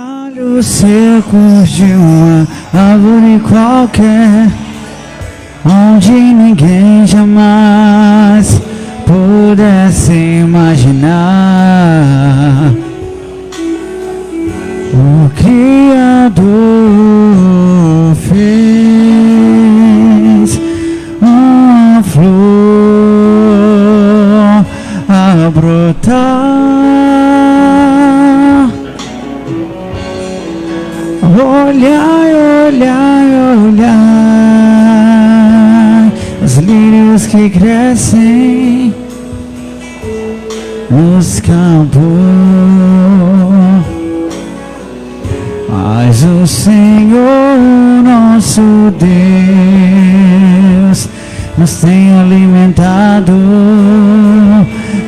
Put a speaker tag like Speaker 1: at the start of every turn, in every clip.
Speaker 1: Galhos secos de uma árvore qualquer, onde ninguém jamais pudesse imaginar. O Criador fez uma flor a brotar. Olhai, olhai, olhai os lírios que crescem nos campos, mas o Senhor nosso Deus nos tem alimentado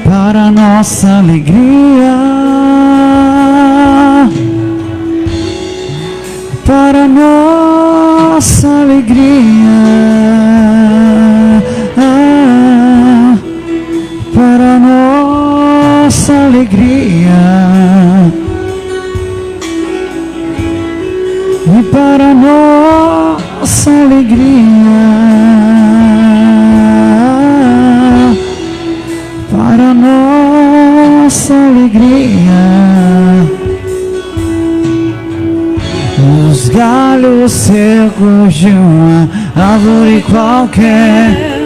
Speaker 1: para nossa alegria, para nossa alegria, para nossa alegria e para nossa alegria, para nossa alegria. Os galhos secos de uma árvore qualquer,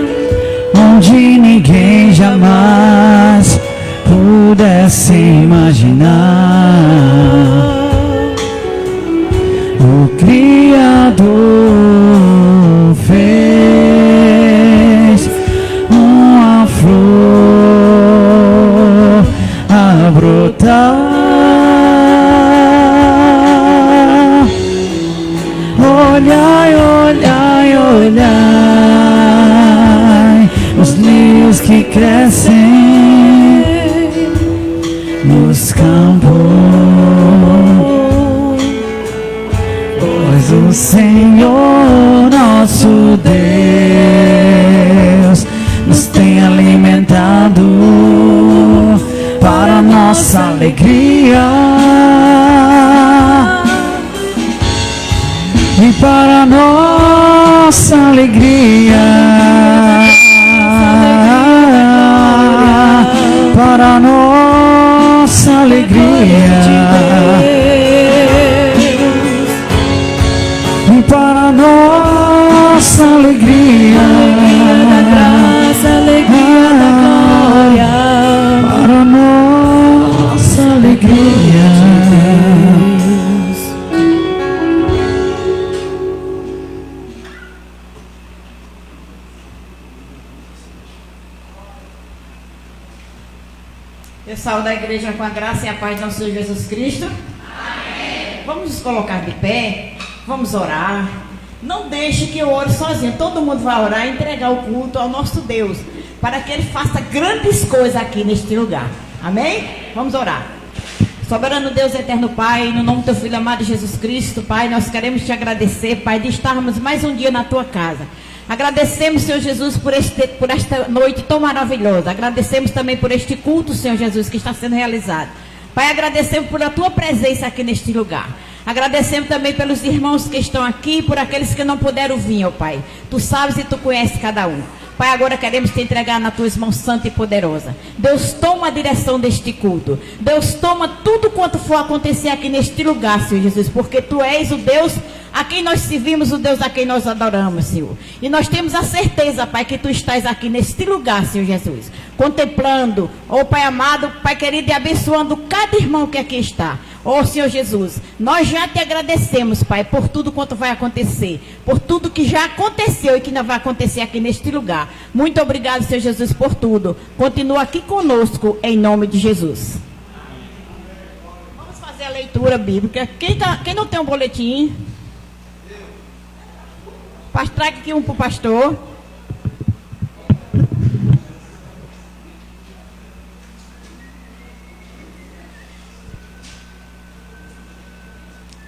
Speaker 1: onde ninguém jamais pudesse imaginar. O Criador fez uma flor a brotar. Olhai, olhai, olhai os lírios que crescem nos campos, pois o Senhor nosso Deus nos tem alimentado para nossa alegria e para nossa alegria, para nossa alegria e para nossa alegria, para nossa alegria.
Speaker 2: Pessoal da igreja, com a graça e a paz do nosso Senhor Jesus Cristo. Amém. Vamos nos colocar de pé, vamos orar. Não deixe que eu ore sozinho, todo mundo vai orar e entregar o culto ao nosso Deus, para que Ele faça grandes coisas aqui neste lugar. Amém? Vamos orar. Soberano Deus, eterno Pai, no nome do Teu Filho amado Jesus Cristo, Pai, nós queremos Te agradecer, Pai, de estarmos mais um dia na Tua casa. Agradecemos, Senhor Jesus, por esta noite tão maravilhosa. Agradecemos também por este culto, Senhor Jesus, que está sendo realizado. Pai, agradecemos por a Tua presença aqui neste lugar. Agradecemos também pelos irmãos que estão aqui, por aqueles que não puderam vir, ó Pai. Tu sabes e Tu conheces cada um. Pai, agora queremos Te entregar nas Tuas mãos santa e poderosa. Deus, toma a direção deste culto. Deus, toma tudo quanto for acontecer aqui neste lugar, Senhor Jesus, porque Tu és o Deus a quem nós servimos, o Deus a quem nós adoramos, Senhor. E nós temos a certeza, Pai, que Tu estás aqui neste lugar, Senhor Jesus, contemplando, ó Pai amado, Pai querido, e abençoando cada irmão que aqui está. Ó Senhor Jesus, nós já Te agradecemos, Pai, por tudo quanto vai acontecer, por tudo que já aconteceu e que ainda vai acontecer aqui neste lugar. Muito obrigado, Senhor Jesus, por tudo. Continua aqui conosco, em nome de Jesus. Vamos fazer a leitura bíblica. Quem não tem um boletim? Traga aqui um para o pastor.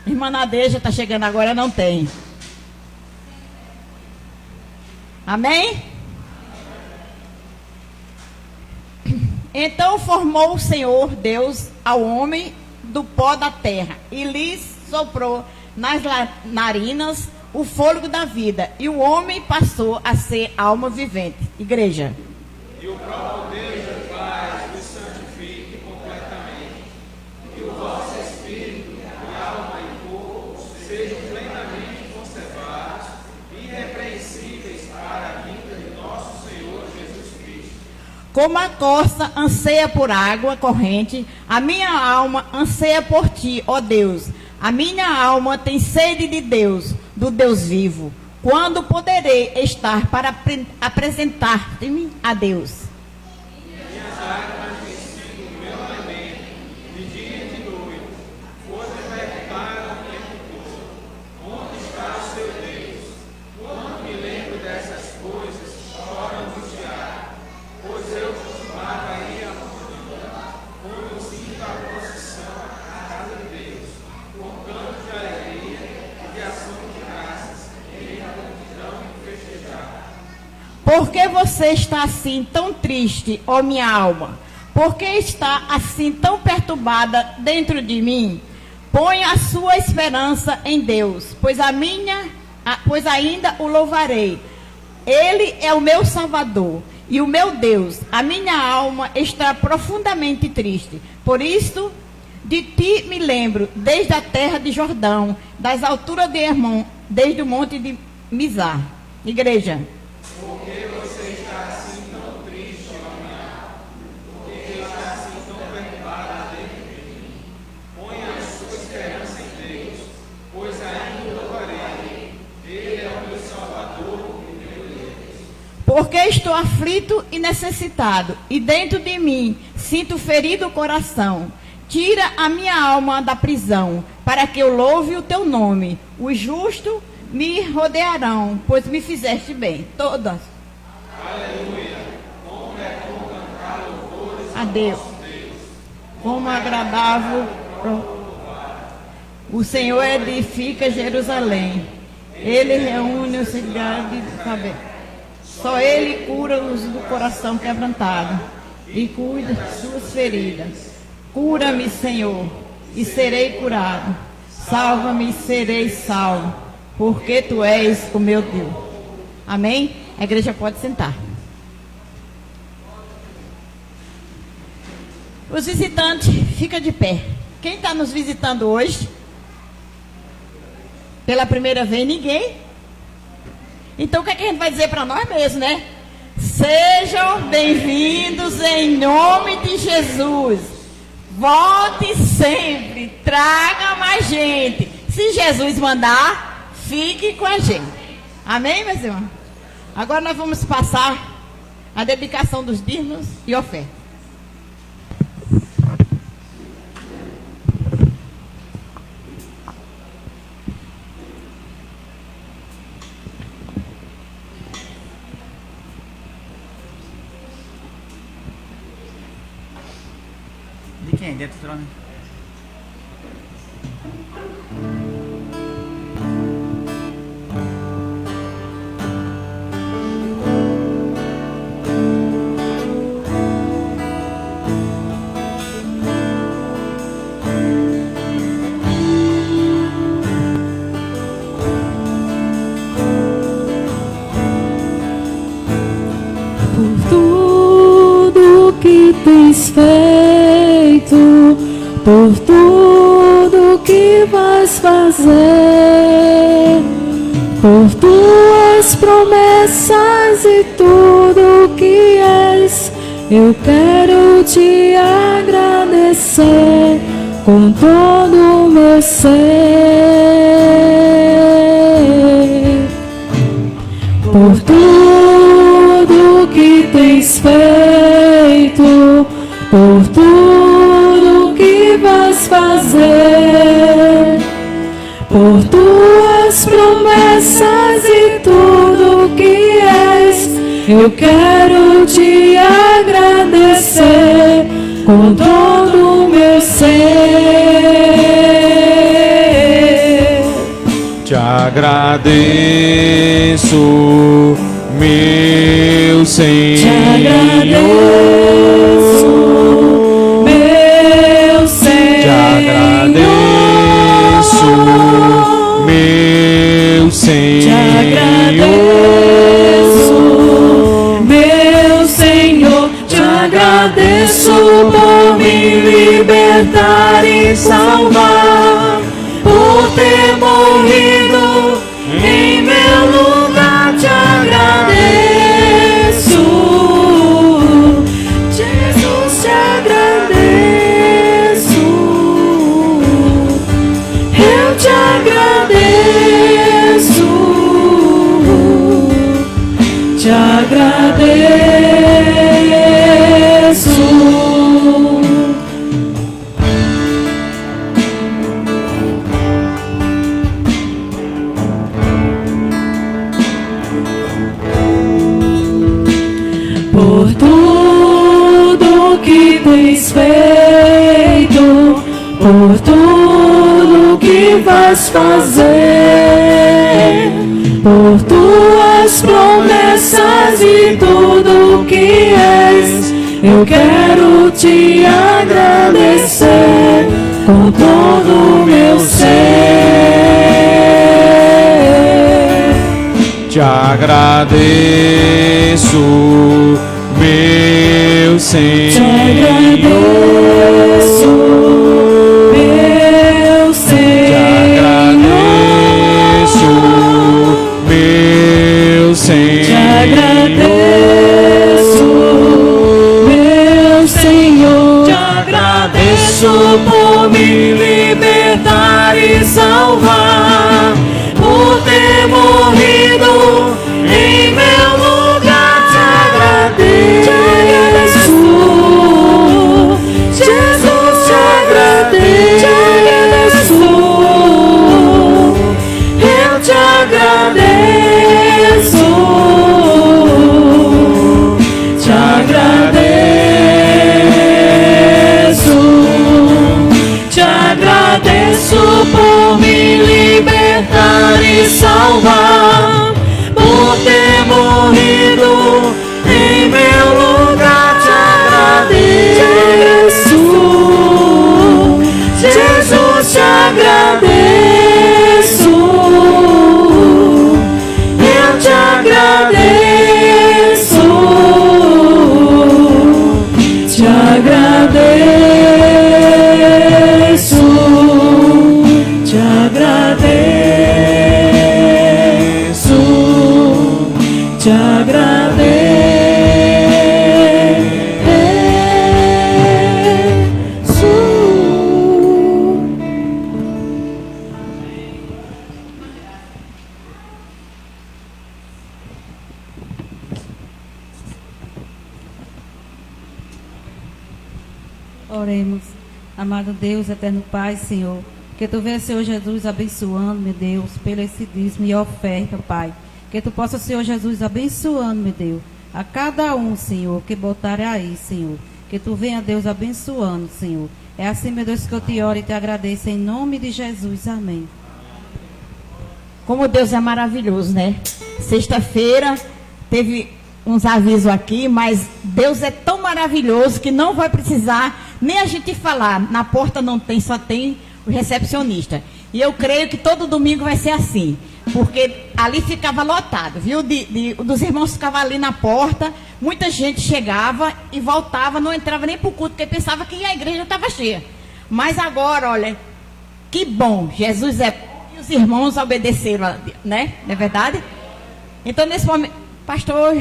Speaker 2: Irmã Nadeja está chegando agora, não tem. Amém? Então formou o Senhor Deus ao homem do pó da terra e lhes soprou nas narinas o fôlego da vida, e o homem passou a ser alma vivente. Igreja.
Speaker 3: E o próprio Deus e Pai vos santifique completamente, que o vosso espírito, e alma e corpo sejam plenamente conservados, irrepreensíveis para a vinda de nosso Senhor Jesus Cristo.
Speaker 2: Como a corça anseia por água corrente, a minha alma anseia por ti, ó Deus. A minha alma tem sede de Deus, do Deus vivo. Quando poderei estar para apresentar-me a Deus?
Speaker 3: Minhas lágrimas têm sido o meu lamento, de dia e de noite, pois me perguntaram o tempo todo: onde está o seu Deus? Quando me lembro dessas coisas, choro angustiado, pois eu costumava ir à multidão, quando sinto a procissão à casa de Deus, com canto de alegria e de ação de graças, em a multidão festejar.
Speaker 2: Por que você está assim tão triste, ó minha alma? Por que está assim tão perturbada dentro de mim? Põe a sua esperança em Deus, pois ainda o louvarei. Ele é o meu Salvador e o meu Deus. A minha alma está profundamente triste. Por isso, de ti me lembro, desde a terra de Jordão, das alturas de Hermon, desde o monte de Mizar. Igreja.
Speaker 3: Porque você está assim tão triste, ó minha alma? Porque está assim tão perturbada dentro de mim? Põe a sua esperança em Deus, pois ainda o louvarei. Ele é o meu Salvador e meu Deus.
Speaker 2: Porque estou aflito e necessitado, e dentro de mim sinto ferido o coração. Tira a minha alma da prisão, para que eu louve o teu nome. Os justos me rodearão, pois me fizeste bem. Todas.
Speaker 3: Aleluia. Como é bom cantar louvores
Speaker 2: A Deus. Como agradável. O Senhor edifica Jerusalém. Ele reúne os cidades de saber. Só Ele cura os do coração quebrantado e cuida de suas feridas. Cura-me, Senhor, e serei curado. Salva-me e serei salvo, porque Tu és o meu Deus. Amém? A igreja pode sentar. Os visitantes, fica de pé. Quem está nos visitando hoje? Pela primeira vez, ninguém? Então, o que é que a gente vai dizer para nós mesmos, né? Sejam bem-vindos em nome de Jesus. Volte sempre, traga mais gente. Se Jesus mandar, fique com a gente. Amém, meus irmãos? Agora nós vamos passar a dedicação dos dízimos e ofertas.
Speaker 1: De quem? Dentro do trono?
Speaker 4: Por tudo que tens feito, por tudo que vais fazer, por tuas promessas e tudo que és, eu quero te agradecer com todo o meu ser. Por tudo que tens feito, por tudo que vais fazer, por tuas promessas e tudo que és, eu quero te agradecer com todo o meu ser.
Speaker 3: Te agradeço, meu Senhor.
Speaker 4: Te agradeço, meu Senhor.
Speaker 3: Te agradeço,
Speaker 4: tens feito, por tudo que vais fazer, por tuas promessas e tudo que és. Eu quero te agradecer com todo o meu ser.
Speaker 3: Te agradeço, meu Senhor.
Speaker 4: Te agradeço, meu Senhor.
Speaker 3: Meu Senhor.
Speaker 4: Te agradeço, meu Senhor. Te agradeço por me libertar e salvar, por ter morrido em meu lugar. Te agradeço, Jesus, te agradeço, eu te agradeço, te agradeço, te agradeço por me libertar e salvar, por ter morrido em meu lugar. Te agradeço, Jesus, te agradeço, eu te agradeço, te agradeço, te agradeço, te agradeço.
Speaker 5: Oremos. Amado Deus, eterno Pai, Senhor, que Tu venha, Senhor Jesus, abençoando, meu Deus, pelo esse dízimo e oferta, Pai. Que Tu possa, Senhor Jesus, abençoando, meu Deus, a cada um, Senhor, que botar aí, Senhor. Que Tu venha, Deus, abençoando, Senhor. É assim, meu Deus, que eu te oro e te agradeço, em nome de Jesus. Amém.
Speaker 2: Como Deus é maravilhoso, né? Sexta-feira teve uns avisos aqui, mas Deus é tão maravilhoso que não vai precisar nem a gente falar. Na porta não tem, só tem o recepcionista. E eu creio que todo domingo vai ser assim, porque ali ficava lotado, viu? Dos irmãos ficavam ali na porta, muita gente chegava e voltava, não entrava nem para o culto, porque pensava que a igreja estava cheia. Mas agora, olha, que bom, Jesus é bom e os irmãos obedeceram, né? Não é verdade? Então, nesse momento, pastor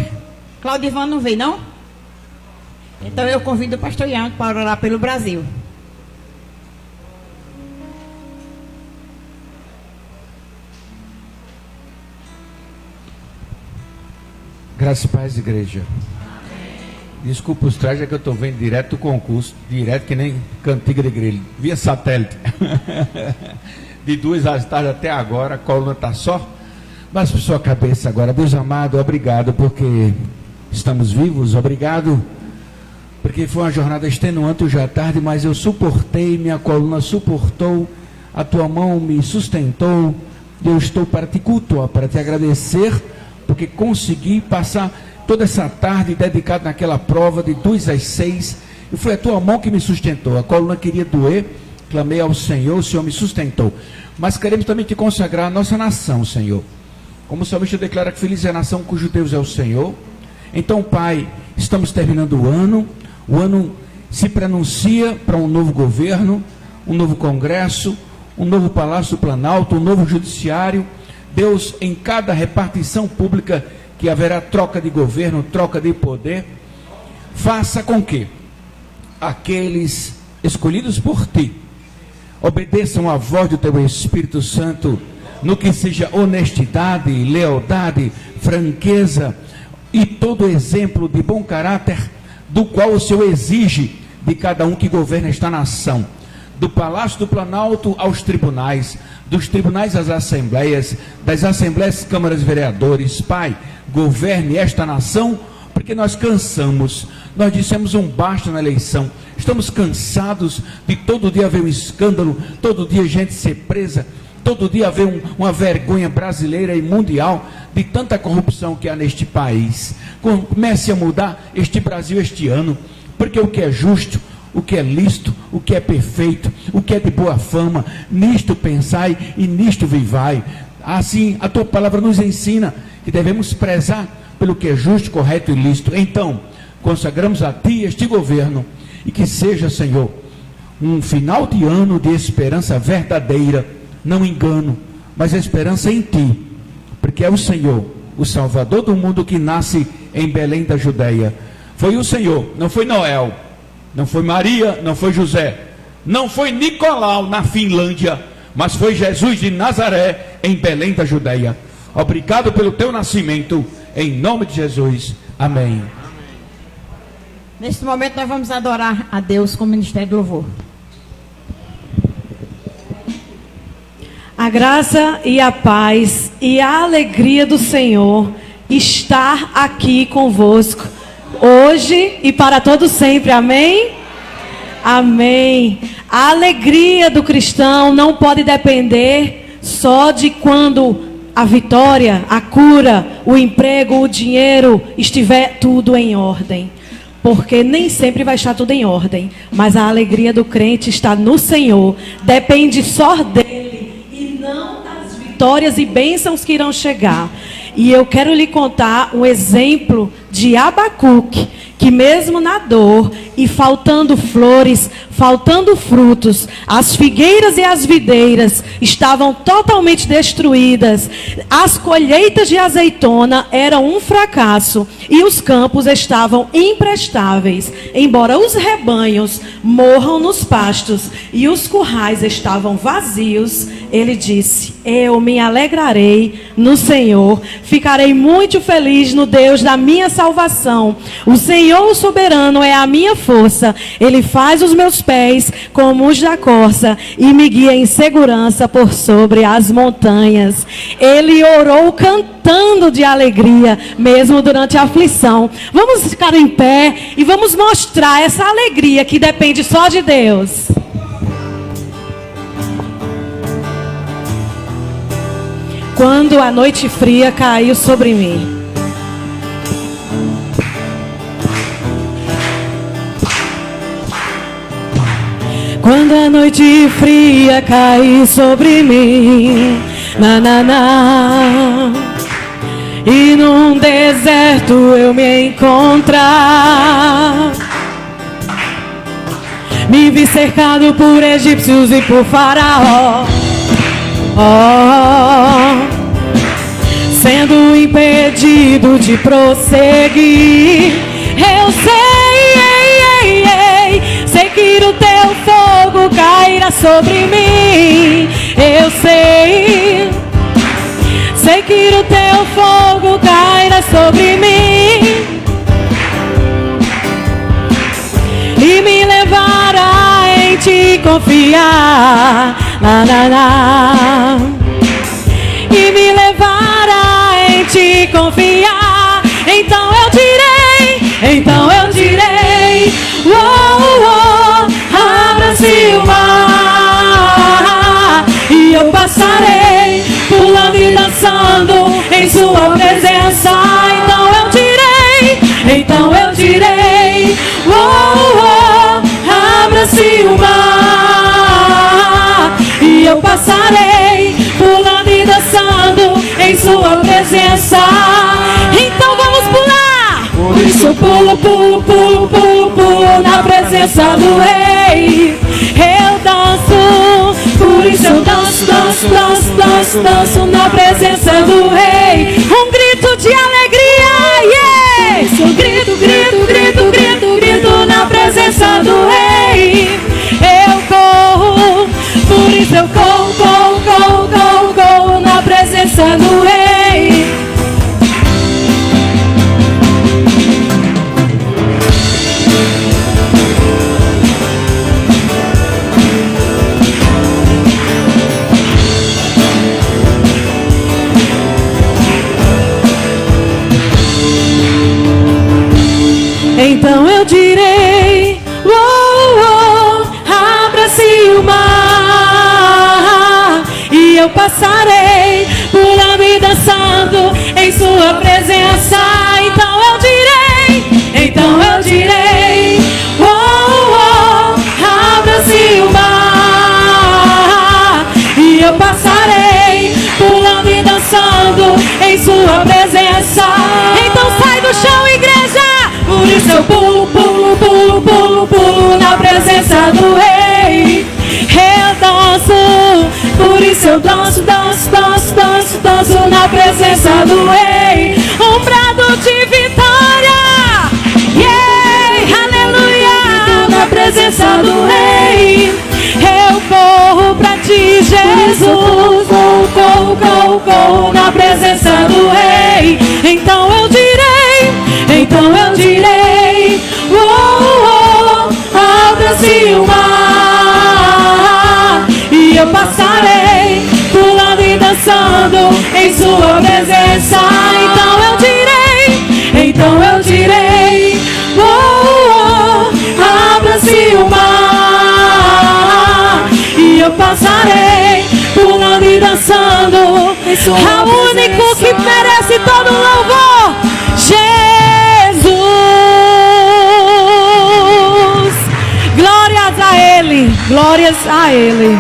Speaker 2: Claudivan não veio, não? Então eu convido o pastor Ian para orar pelo Brasil.
Speaker 6: Graça e paz, igreja. Desculpa os trajes, é que eu estou vendo direto do concurso, direto que nem cantiga de igreja, via satélite. De 2 às tarde até agora, a coluna está só. Mas por sua cabeça agora, Deus amado, obrigado porque estamos vivos, obrigado porque foi uma jornada extenuante hoje à tarde, mas eu suportei, minha coluna suportou, a tua mão me sustentou, e eu estou para te cultuar, para te agradecer, porque consegui passar toda essa tarde dedicado naquela prova de 2 às 6, e foi a tua mão que me sustentou, a coluna queria doer, clamei ao Senhor, o Senhor me sustentou, mas queremos também te consagrar a nossa nação, Senhor, como o salmista declara que feliz é a nação cujo Deus é o Senhor. Então, Pai, estamos terminando o ano se pronuncia para um novo governo, um novo congresso, um novo Palácio do Planalto, um novo judiciário. Deus, em cada repartição pública que haverá troca de governo, troca de poder, faça com que aqueles escolhidos por Ti obedeçam à voz do Teu Espírito Santo, no que seja honestidade, lealdade, franqueza e todo exemplo de bom caráter do qual o Senhor exige de cada um que governa esta nação, do Palácio do Planalto aos tribunais, dos tribunais às assembleias, das assembleias, câmaras de vereadores. Pai, governe esta nação porque nós cansamos. Nós dissemos um basta na eleição. Estamos cansados de todo dia haver um escândalo, todo dia gente ser presa, todo dia haver uma vergonha brasileira e mundial de tanta corrupção que há neste país. Comece a mudar este Brasil este ano, porque o que é justo, o que é lícito, o que é perfeito, o que é de boa fama, nisto pensai e nisto vivai. Assim, a tua palavra nos ensina que devemos prezar pelo que é justo, correto e lícito. Então, consagramos a ti este governo, e que seja, Senhor, um final de ano de esperança verdadeira, não engano, mas a esperança em ti, porque é o Senhor, o Salvador do mundo, que nasce em Belém da Judeia. Foi o Senhor, não foi Noel, não foi Maria, não foi José, não foi Nicolau na Finlândia, mas foi Jesus de Nazaré em Belém da Judeia. Obrigado pelo teu nascimento, em nome de Jesus, amém.
Speaker 2: Neste momento nós vamos adorar a Deus com o Ministério do Louvor.
Speaker 7: A graça e a paz e a alegria do Senhor estar aqui convosco, hoje e para todo sempre, amém? Amém. A alegria do cristão não pode depender só de quando a vitória, a cura, o emprego, o dinheiro estiver tudo em ordem. Porque nem sempre vai estar tudo em ordem, mas a alegria do crente está no Senhor, depende só dele e não das vitórias e bênçãos que irão chegar. E eu quero lhe contar um exemplo de Abacuque, que mesmo na dor e faltando flores, faltando frutos, as figueiras e as videiras estavam totalmente destruídas, as colheitas de azeitona eram um fracasso e os campos estavam imprestáveis, embora os rebanhos morram nos pastos e os currais estavam vazios. Ele disse: eu me alegrarei no Senhor, ficarei muito feliz no Deus da minha salvação. O Senhor, o soberano, é a minha força. Ele faz os meus pés como os da corça e me guia em segurança por sobre as montanhas. Ele orou cantando de alegria, mesmo durante a aflição. Vamos ficar em pé e vamos mostrar essa alegria que depende só de Deus. Quando a noite fria caiu sobre mim, quando a noite fria caiu sobre mim, e num deserto eu me encontrar, me vi cercado por egípcios e por faraó, sendo impedido de prosseguir. Eu sei que o teu fogo cairá sobre mim. Eu sei que o teu fogo cairá sobre mim e me levará em te confiar. E me levará em te confiar. Então eu direi, abra-se o mar, e eu passarei pulando e dançando em sua presença. Então eu direi, abra-se o mar, e eu passarei pulando e dançando em sua presença. Então vamos pular. Por isso eu pulo na presença do Rei. Eu danço, por isso eu danço na presença do Rei. Um grito de alegria, yeah! Grito na presença do Rei. Eu corro, por isso eu corro na presença do Rei. eu passarei pulando e dançando em sua presença. Então eu direi, oh, oh, abra-se o mar, e eu passarei pulando e dançando em sua presença. Então sai do chão, igreja, por isso eu pulo, pulo, pulo, pulo, pulo na presença do Rei. Eu danço, por isso eu danço, danço, danço, danço, danço na presença do Rei. Um brado de vitória, yeah, aleluia, na presença do Rei. Eu corro pra ti, Jesus, corro, corro, corro, corro na presença do Rei. Então eu direi, oh, oh, abra-se o mar, e eu passarei pulando e dançando em sua presença. Então eu direi, oh, oh, abra-se o mar, e eu passarei pulando e dançando em sua presença. O único que merece todo louvor, Jesus. Glórias a Ele, glórias a Ele.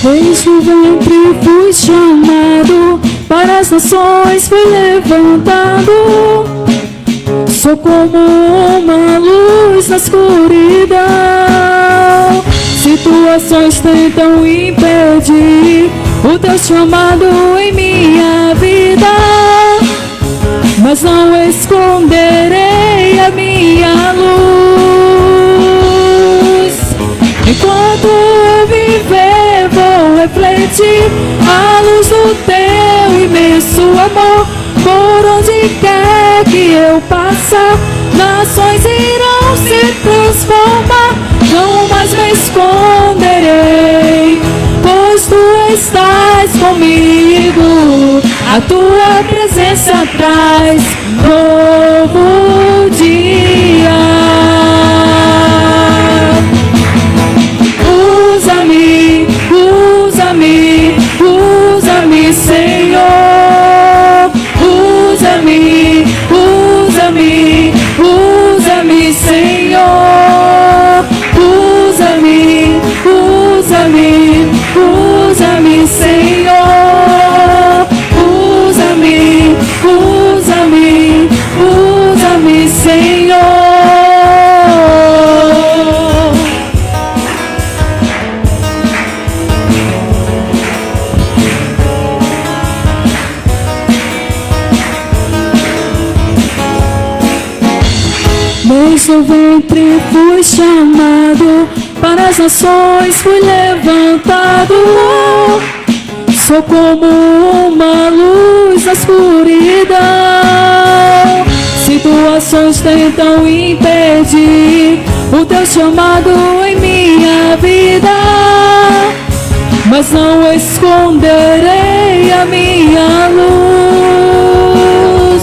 Speaker 4: Desde o ventre fui chamado, para as nações fui levantado. Sou como uma luz na escuridão. Situações tentam impedir o teu chamado em minha vida, mas não esconderei a minha luz. Enquanto eu viver, vou refletir a luz do teu imenso amor. Por onde quer que eu passar, nações irão se transformar. Não mais me esconderei, pois tu estás comigo. A tua presença traz novo dia. Usa-me, usa-me, usa-me, Senhor. Usa-me, usa-me, usa-me, Senhor. Usa-me, usa-me, usa-me, Senhor. Usa-me, usa-me, usa-me, Senhor. Desde o ventre fui chamado, para as nações fui levantado. Sou como uma luz na escuridão. Situações tentam impedir o teu chamado em minha vida, mas não esconderei a minha luz.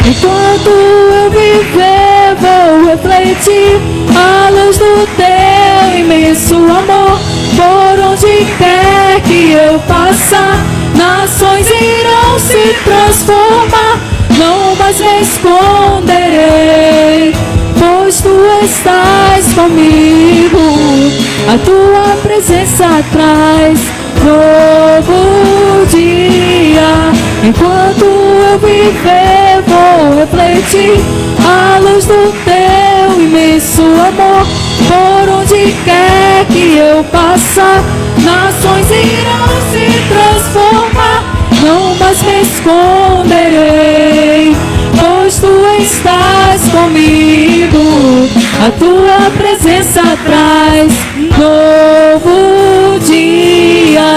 Speaker 4: Enquanto eu viver, vou refletir a luz do teu imenso amor. Por onde quer que eu passar, nações irão se transformar. Não mais me esconderei, pois tu estás comigo. A tua presença traz novo dia. Enquanto eu viver, vou refletir a luz do teu imenso amor. Por onde quer que eu passar, nações irão se transformar. Não mais me esconderei, pois tu estás comigo. A tua presença traz novo dia.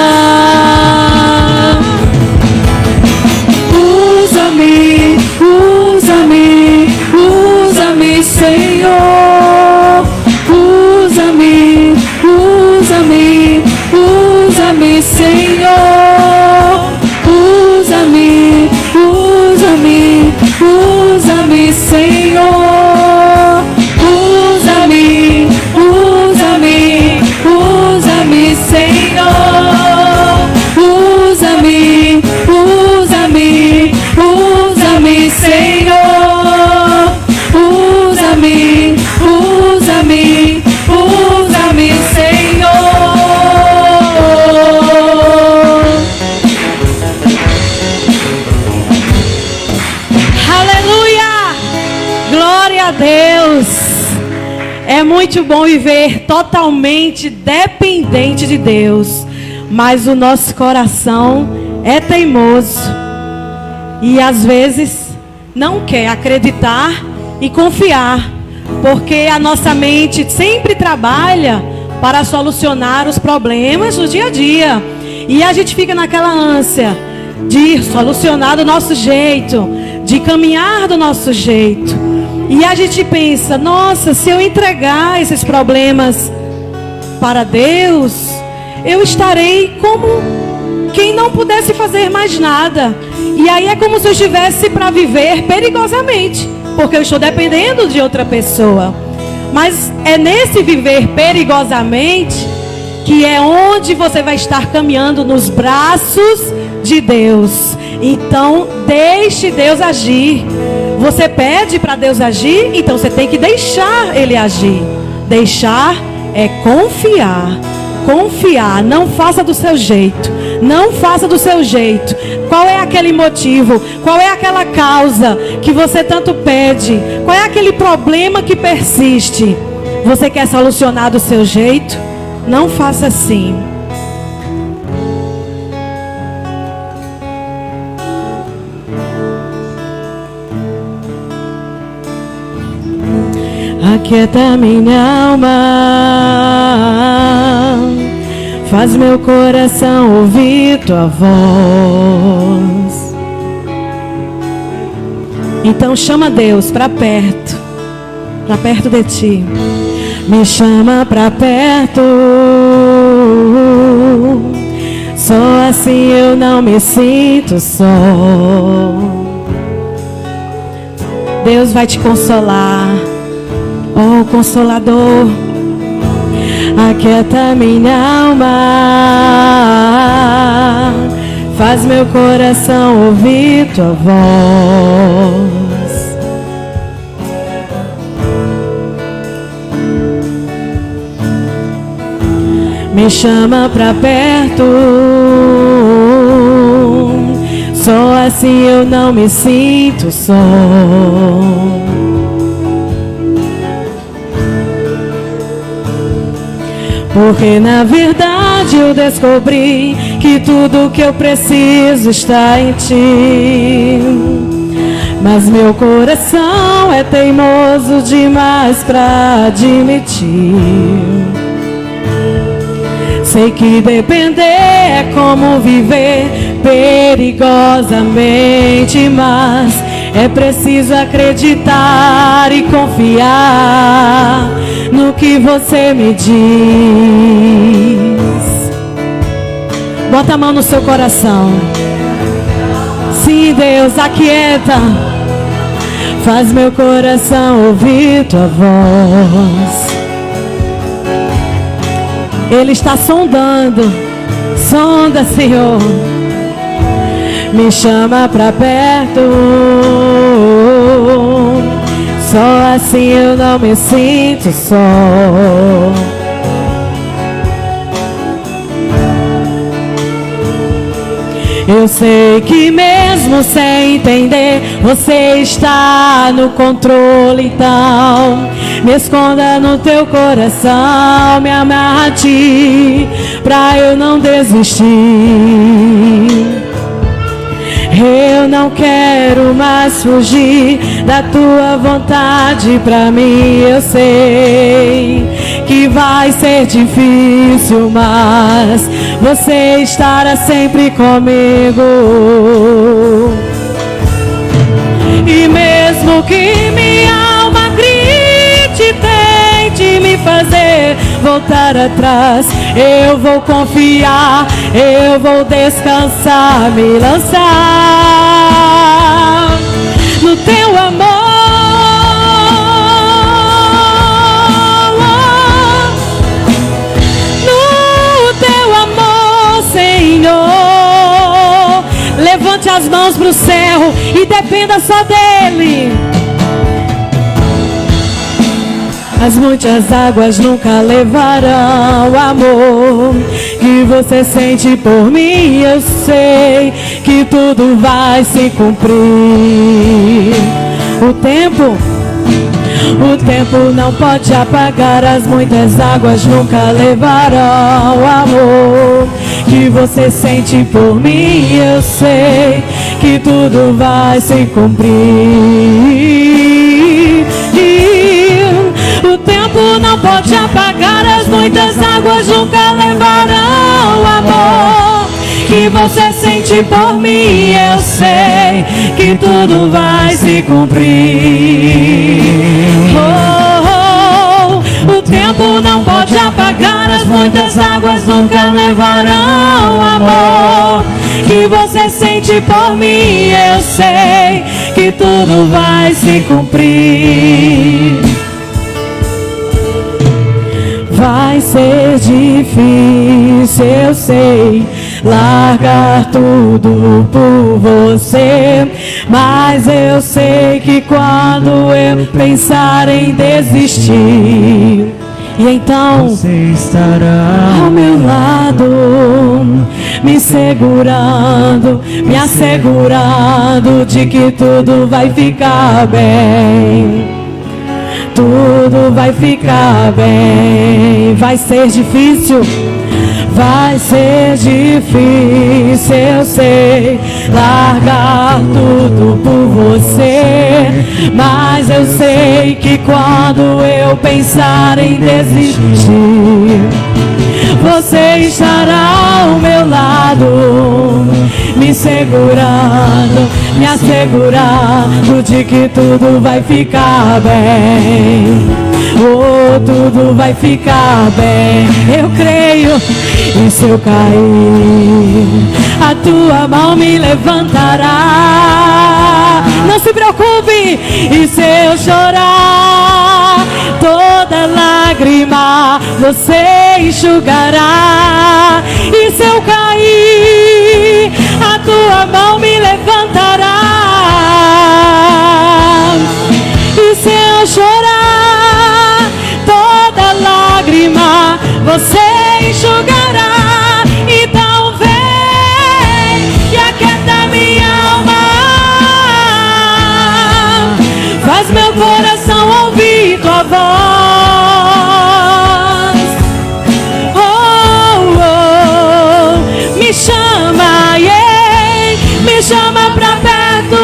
Speaker 4: Usa-me,
Speaker 7: Glória a Deus. É muito bom viver totalmente dependente de Deus, mas o nosso coração é teimoso e às vezes não quer acreditar e confiar, porque a nossa mente sempre trabalha para solucionar os problemas do dia a dia, e a gente fica naquela ânsia de solucionar do nosso jeito, de caminhar do nosso jeito. E a gente pensa, nossa, se eu entregar esses problemas para Deus, eu estarei como quem não pudesse fazer mais nada. E aí é como se eu estivesse para viver perigosamente, porque eu estou dependendo de outra pessoa. Mas é nesse viver perigosamente que é onde você vai estar caminhando nos braços de Deus. Então, deixe Deus agir. Você pede para Deus agir, então você tem que deixar Ele agir. Deixar é confiar. Confiar, não faça do seu jeito. Não faça do seu jeito. Qual é aquele motivo? Qual é aquela causa que você tanto pede? Qual é aquele problema que persiste? Você quer solucionar do seu jeito? Não faça assim. Aquieta minha alma, faz meu coração ouvir tua voz. Então chama Deus para perto de ti. Me chama para perto, só assim eu não me sinto só. Deus vai te consolar. Oh, Consolador, aquieta minha alma, faz meu coração ouvir tua voz. Me chama pra perto, só assim eu não me sinto só. Porque na verdade eu descobri que tudo que eu preciso está em ti. Mas meu coração é teimoso demais pra admitir. Sei que depender é como viver perigosamente, mas é preciso acreditar e confiar no que você me diz. Bota a mão no seu coração. Sim, Deus, aquieta. Faz meu coração ouvir tua voz. Ele está sondando. Sonda, Senhor. Me chama pra perto, só assim eu não me sinto só. Eu sei que mesmo sem entender, você está no controle, então me esconda no teu coração, me amarra a ti, pra eu não desistir. Eu não quero mais fugir da tua vontade pra mim. Eu sei que vai ser difícil, mas você estará sempre comigo. E mesmo que minha alma grite, tente me fazer voltar atrás, eu vou confiar, eu vou descansar, me lançar no teu amor. No teu amor, Senhor. Levante as mãos pro céu e dependa só dele. As muitas águas nunca levarão o amor que você sente por mim. Eu sei que tudo vai se cumprir. O tempo não pode apagar, as muitas águas nunca levarão o amor que você sente por mim. Eu sei que tudo vai se cumprir. O tempo não pode apagar, as muitas águas nunca levarão o amor que você sente por mim. Eu sei que tudo vai se cumprir. O tempo não pode apagar, as muitas águas nunca levarão o amor que você sente por mim. Eu sei que tudo vai se cumprir. Vai ser difícil, eu sei, largar tudo por você, mas eu sei que quando eu pensar em desistir, e então
Speaker 1: Você estará
Speaker 7: ao meu lado, me segurando, me assegurando de que tudo vai ficar bem. Tudo vai ficar bem. Vai ser difícil, vai ser difícil, eu sei, largar tudo por você, mas eu sei que quando eu pensar em desistir, você estará ao meu lado, me segurando, me assegurando de que tudo vai ficar bem. Oh, tudo vai ficar bem. Eu creio. E se eu cair, a tua mão me levantará. Não se preocupe. E se eu chorar, toda lágrima você enxugará. E se eu cair, a tua mão me levantará. E se eu chorar, toda lágrima você enxugará. Então vem e aquieta minha alma, faz meu coração ouvir tua voz. Oh, oh, me chama, yeah, me chama pra perto,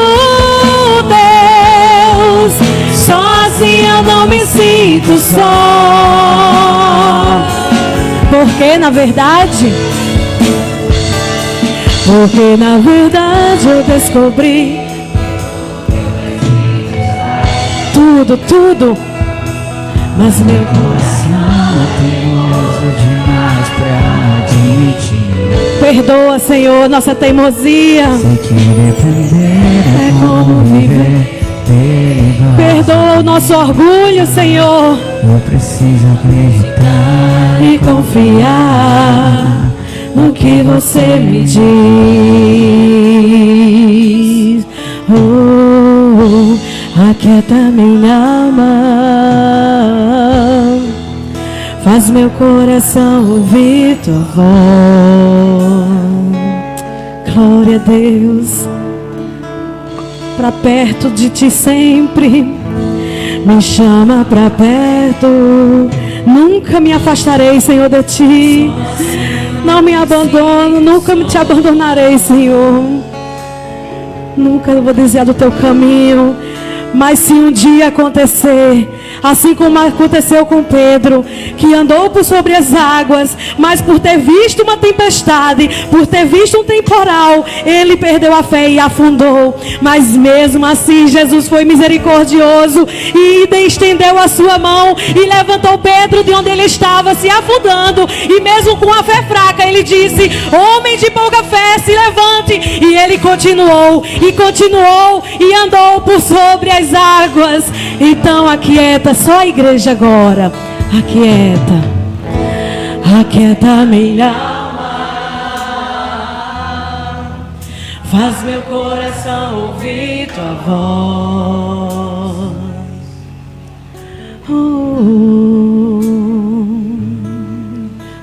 Speaker 7: Deus. Só assim eu não me sinto só. Porque na verdade eu descobri tudo, mas meu coração
Speaker 1: é teimoso demais pra admitir.
Speaker 7: perdoa, Senhor, nossa teimosia.
Speaker 1: Sei que depender
Speaker 7: É como viver. Perdoa o nosso orgulho, Senhor,
Speaker 1: Eu preciso acreditar
Speaker 7: e confiar no que você me diz. Oh, aquieta minha alma, faz meu coração ouvir tua voz. Glória a Deus. Pra perto de ti sempre, me chama pra perto. Nunca me afastarei, Senhor, de ti. Não me abandono, nunca te abandonarei, Senhor. Nunca vou desviar do teu caminho. Mas se um dia acontecer, assim como aconteceu com Pedro, que andou por sobre as águas, mas por ter visto uma tempestade, por ter visto um temporal, ele perdeu a fé e afundou. Mas mesmo assim Jesus foi misericordioso e estendeu a sua mão e levantou Pedro de onde ele estava se afundando. E mesmo com a fé fraca, ele disse: homem de pouca fé, se levante. E ele continuou e andou por sobre as águas. Então aquieta, só a igreja agora. Aquieta minha alma, faz meu coração ouvir tua voz.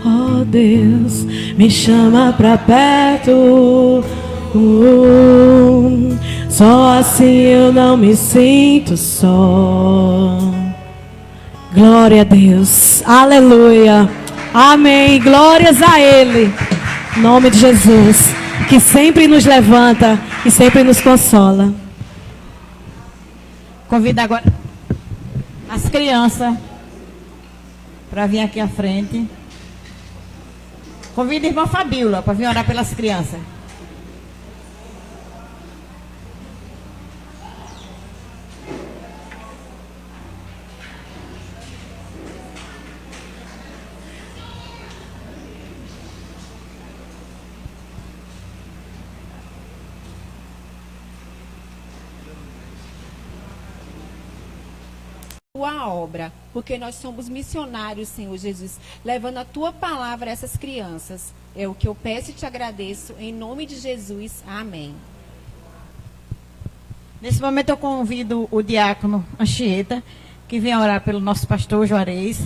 Speaker 7: Oh Deus, me chama pra perto. Só assim eu não me sinto só. Glória a Deus. Aleluia. Amém. Glórias a Ele. Em nome de Jesus, que sempre nos levanta e sempre nos consola.
Speaker 2: Convido agora as crianças para vir aqui à frente. Convido a irmã Fabíola para vir orar pelas crianças.
Speaker 8: Tua obra, porque nós somos missionários, Senhor Jesus, levando a tua palavra a essas crianças. É o que eu peço e te agradeço, em nome de Jesus. Amém.
Speaker 2: Nesse momento eu convido o diácono Anchieta, que vem orar pelo nosso pastor Juarez.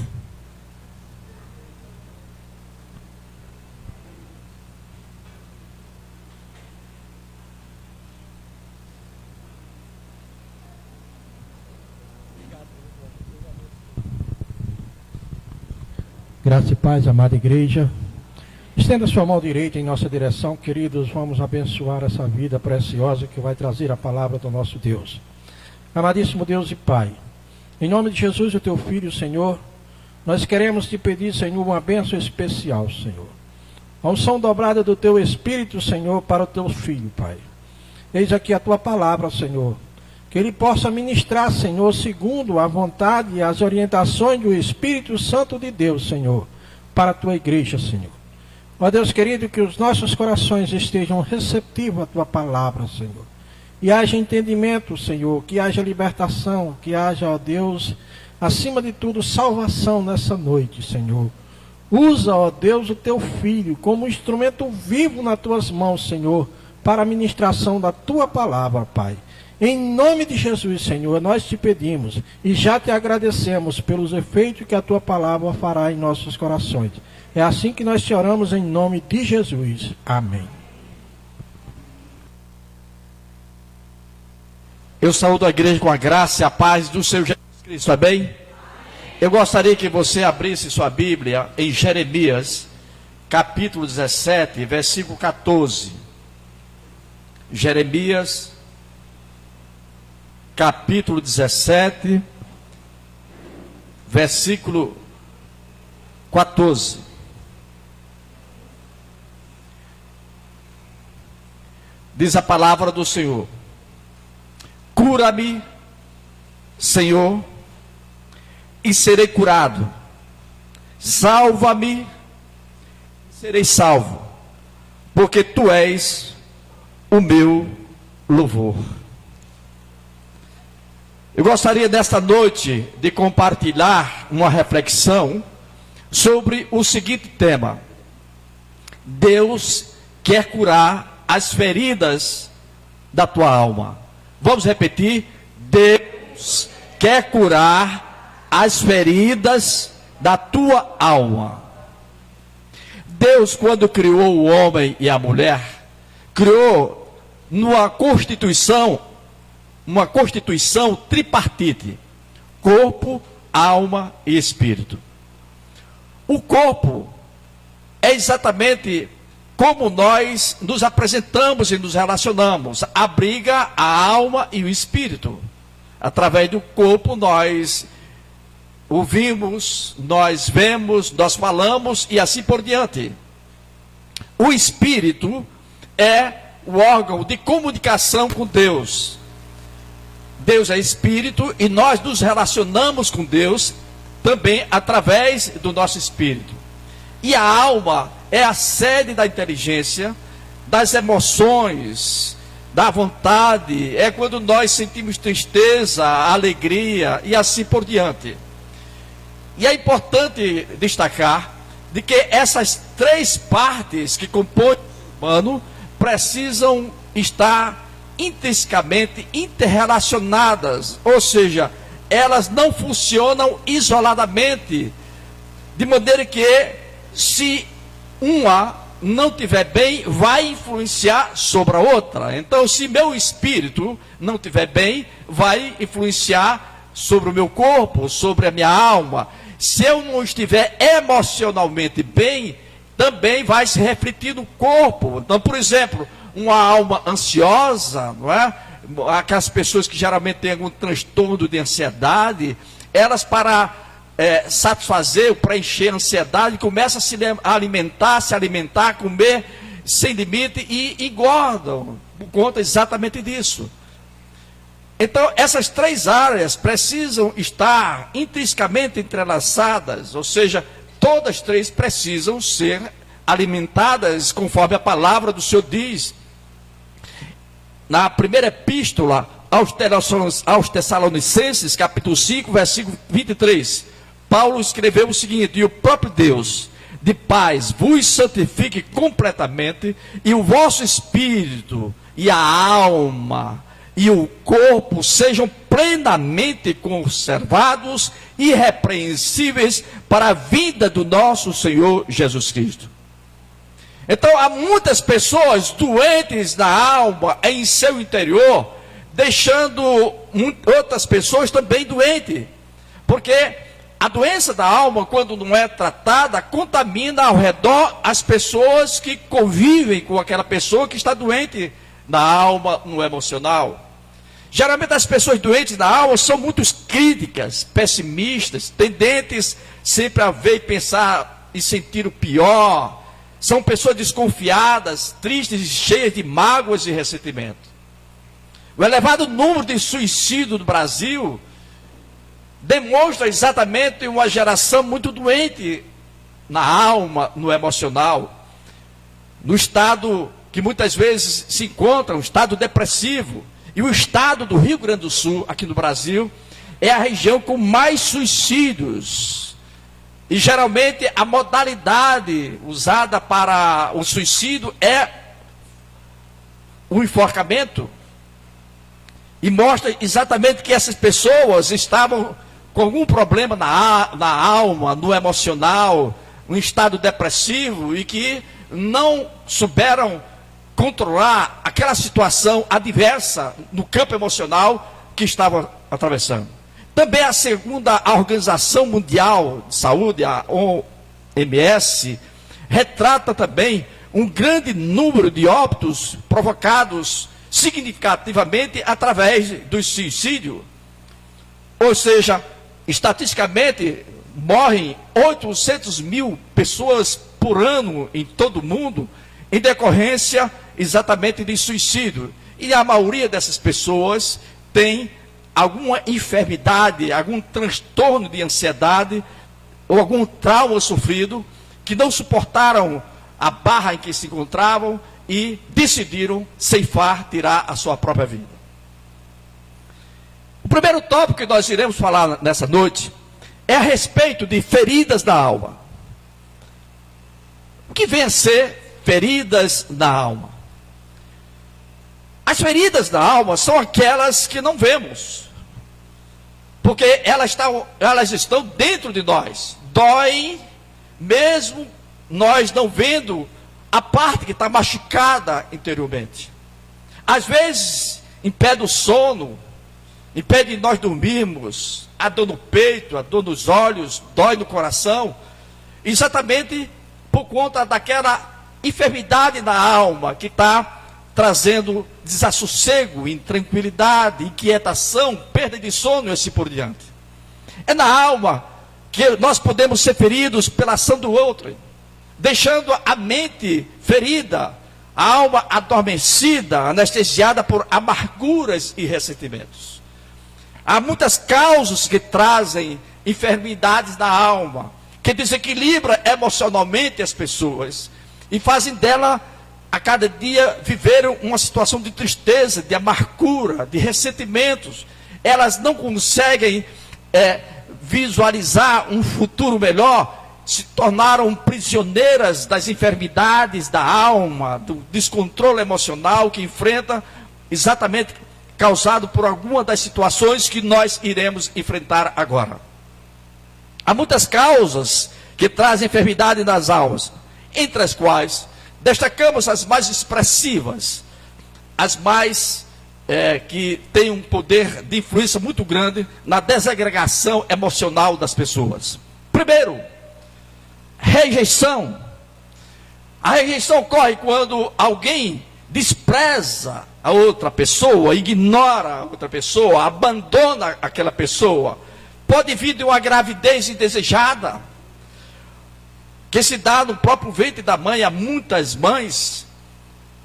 Speaker 9: Graça e paz, amada igreja. Estenda sua mão direita em nossa direção, queridos. Vamos abençoar essa vida preciosa que vai trazer a palavra do nosso Deus. Amadíssimo Deus e Pai, em nome de Jesus, o teu Filho, Senhor, nós queremos te pedir, Senhor, uma bênção especial, Senhor. A unção dobrada do teu Espírito, Senhor, para o teu Filho, Pai. Eis aqui a tua palavra, Senhor. Que ele possa ministrar, Senhor, segundo a vontade e as orientações do Espírito Santo de Deus, Senhor, para a tua igreja, Senhor. Ó Deus querido, que os nossos corações estejam receptivos à tua palavra, Senhor. E haja entendimento, Senhor, que haja libertação, que haja, ó Deus, acima de tudo, salvação nessa noite, Senhor. Usa, ó Deus, o teu filho como instrumento vivo nas tuas mãos, Senhor, para a ministração da tua palavra, Pai. Em nome de Jesus, Senhor, nós te pedimos e já te agradecemos pelos efeitos que a tua palavra fará em nossos corações. É assim que nós te oramos em nome de Jesus. Amém.
Speaker 10: Eu saúdo a igreja com a graça e a paz do Senhor Jesus Cristo, amém? Eu gostaria que você abrisse sua Bíblia em Jeremias, capítulo 17, versículo 14. Jeremias, capítulo 17, versículo 14. Diz a palavra do Senhor: cura-me, Senhor, e serei curado. Salva-me, e serei salvo, porque tu és o meu louvor. Eu gostaria desta noite de compartilhar uma reflexão sobre o seguinte tema: Deus quer curar as feridas da tua alma. Vamos repetir: Deus quer curar as feridas da tua alma. Deus, quando criou o homem e a mulher, criou uma constituição tripartite: corpo, alma e espírito. O corpo é exatamente como nós nos apresentamos e nos relacionamos, abriga a alma e o espírito. Através do corpo nós ouvimos, nós vemos, nós falamos e assim por diante. O espírito é o órgão de comunicação com Deus. Deus é espírito e nós nos relacionamos com Deus também através do nosso espírito. E a alma é a sede da inteligência, das emoções, da vontade. É quando nós sentimos tristeza, alegria e assim por diante. E é importante destacar de que essas três partes que compõem o humano precisam estar intrinsecamente interrelacionadas, ou seja, elas não funcionam isoladamente, de maneira que se uma não estiver bem, vai influenciar sobre a outra. Então, se meu espírito não estiver bem, vai influenciar sobre o meu corpo, sobre a minha alma. Se eu não estiver emocionalmente bem, também vai se refletir no corpo. Então, por exemplo, uma alma ansiosa, não é? Aquelas pessoas que geralmente têm algum transtorno de ansiedade, elas para satisfazer, preencher a ansiedade, começam a se alimentar, comer sem limite e engordam por conta exatamente disso. Então, essas três áreas precisam estar intrinsecamente entrelaçadas, ou seja, todas três precisam ser alimentadas conforme a palavra do Senhor diz. Na primeira epístola aos Tessalonicenses, capítulo 5, versículo 23, Paulo escreveu o seguinte: e o próprio Deus de paz vos santifique completamente, e o vosso espírito e a alma e o corpo sejam plenamente conservados e irrepreensíveis para a vinda do nosso Senhor Jesus Cristo. Então, há muitas pessoas doentes na alma, em seu interior, deixando outras pessoas também doentes. Porque a doença da alma, quando não é tratada, contamina ao redor as pessoas que convivem com aquela pessoa que está doente na alma, no emocional. Geralmente as pessoas doentes na alma são muito críticas, pessimistas, tendentes sempre a ver e pensar e sentir o pior. São pessoas desconfiadas, tristes e cheias de mágoas e ressentimento. O elevado número de suicídio no Brasil demonstra exatamente uma geração muito doente na alma, no emocional, no estado que muitas vezes se encontra, um estado depressivo. E o estado do Rio Grande do Sul, aqui no Brasil, é a região com mais suicídios. E geralmente a modalidade usada para o suicídio é o enforcamento. E mostra exatamente que essas pessoas estavam com algum problema na alma, no emocional, um estado depressivo, e que não souberam controlar aquela situação adversa no campo emocional que estava atravessando. Também a segunda Organização Mundial de Saúde, a OMS, retrata também um grande número de óbitos provocados significativamente através do suicídio. Ou seja, estatisticamente morrem 800 mil pessoas por ano em todo o mundo em decorrência exatamente de suicídio. E a maioria dessas pessoas tem alguma enfermidade, algum transtorno de ansiedade ou algum trauma sofrido, que não suportaram a barra em que se encontravam e decidiram ceifar, tirar a sua própria vida. O primeiro tópico que nós iremos falar nessa noite é a respeito de feridas da alma. O que vem a ser feridas da alma? As feridas da alma são aquelas que não vemos, porque elas estão dentro de nós. Dói mesmo nós não vendo a parte que está machucada interiormente. Às vezes impede o sono, impede nós dormirmos, a dor no peito, a dor nos olhos, dói no coração, exatamente por conta daquela enfermidade na alma que está trazendo desassossego, intranquilidade, inquietação, perda de sono e assim por diante. É na alma que nós podemos ser feridos pela ação do outro, deixando a mente ferida, a alma adormecida, anestesiada por amarguras e ressentimentos. Há muitas causas que trazem enfermidades na alma, que desequilibram emocionalmente as pessoas e fazem dela, a cada dia, viver uma situação de tristeza, de amargura, de ressentimentos. Elas não conseguem visualizar um futuro melhor, se tornaram prisioneiras das enfermidades da alma, do descontrole emocional que enfrenta, exatamente causado por alguma das situações que nós iremos enfrentar agora. Há muitas causas que trazem enfermidade nas almas, entre as quais destacamos as mais expressivas, as mais que tem um poder de influência muito grande na desagregação emocional das pessoas. Primeiro, rejeição. A rejeição ocorre quando alguém despreza a outra pessoa, ignora a outra pessoa, abandona aquela pessoa. Pode vir de uma gravidez indesejada, que se dá no próprio ventre da mãe. Há muitas mães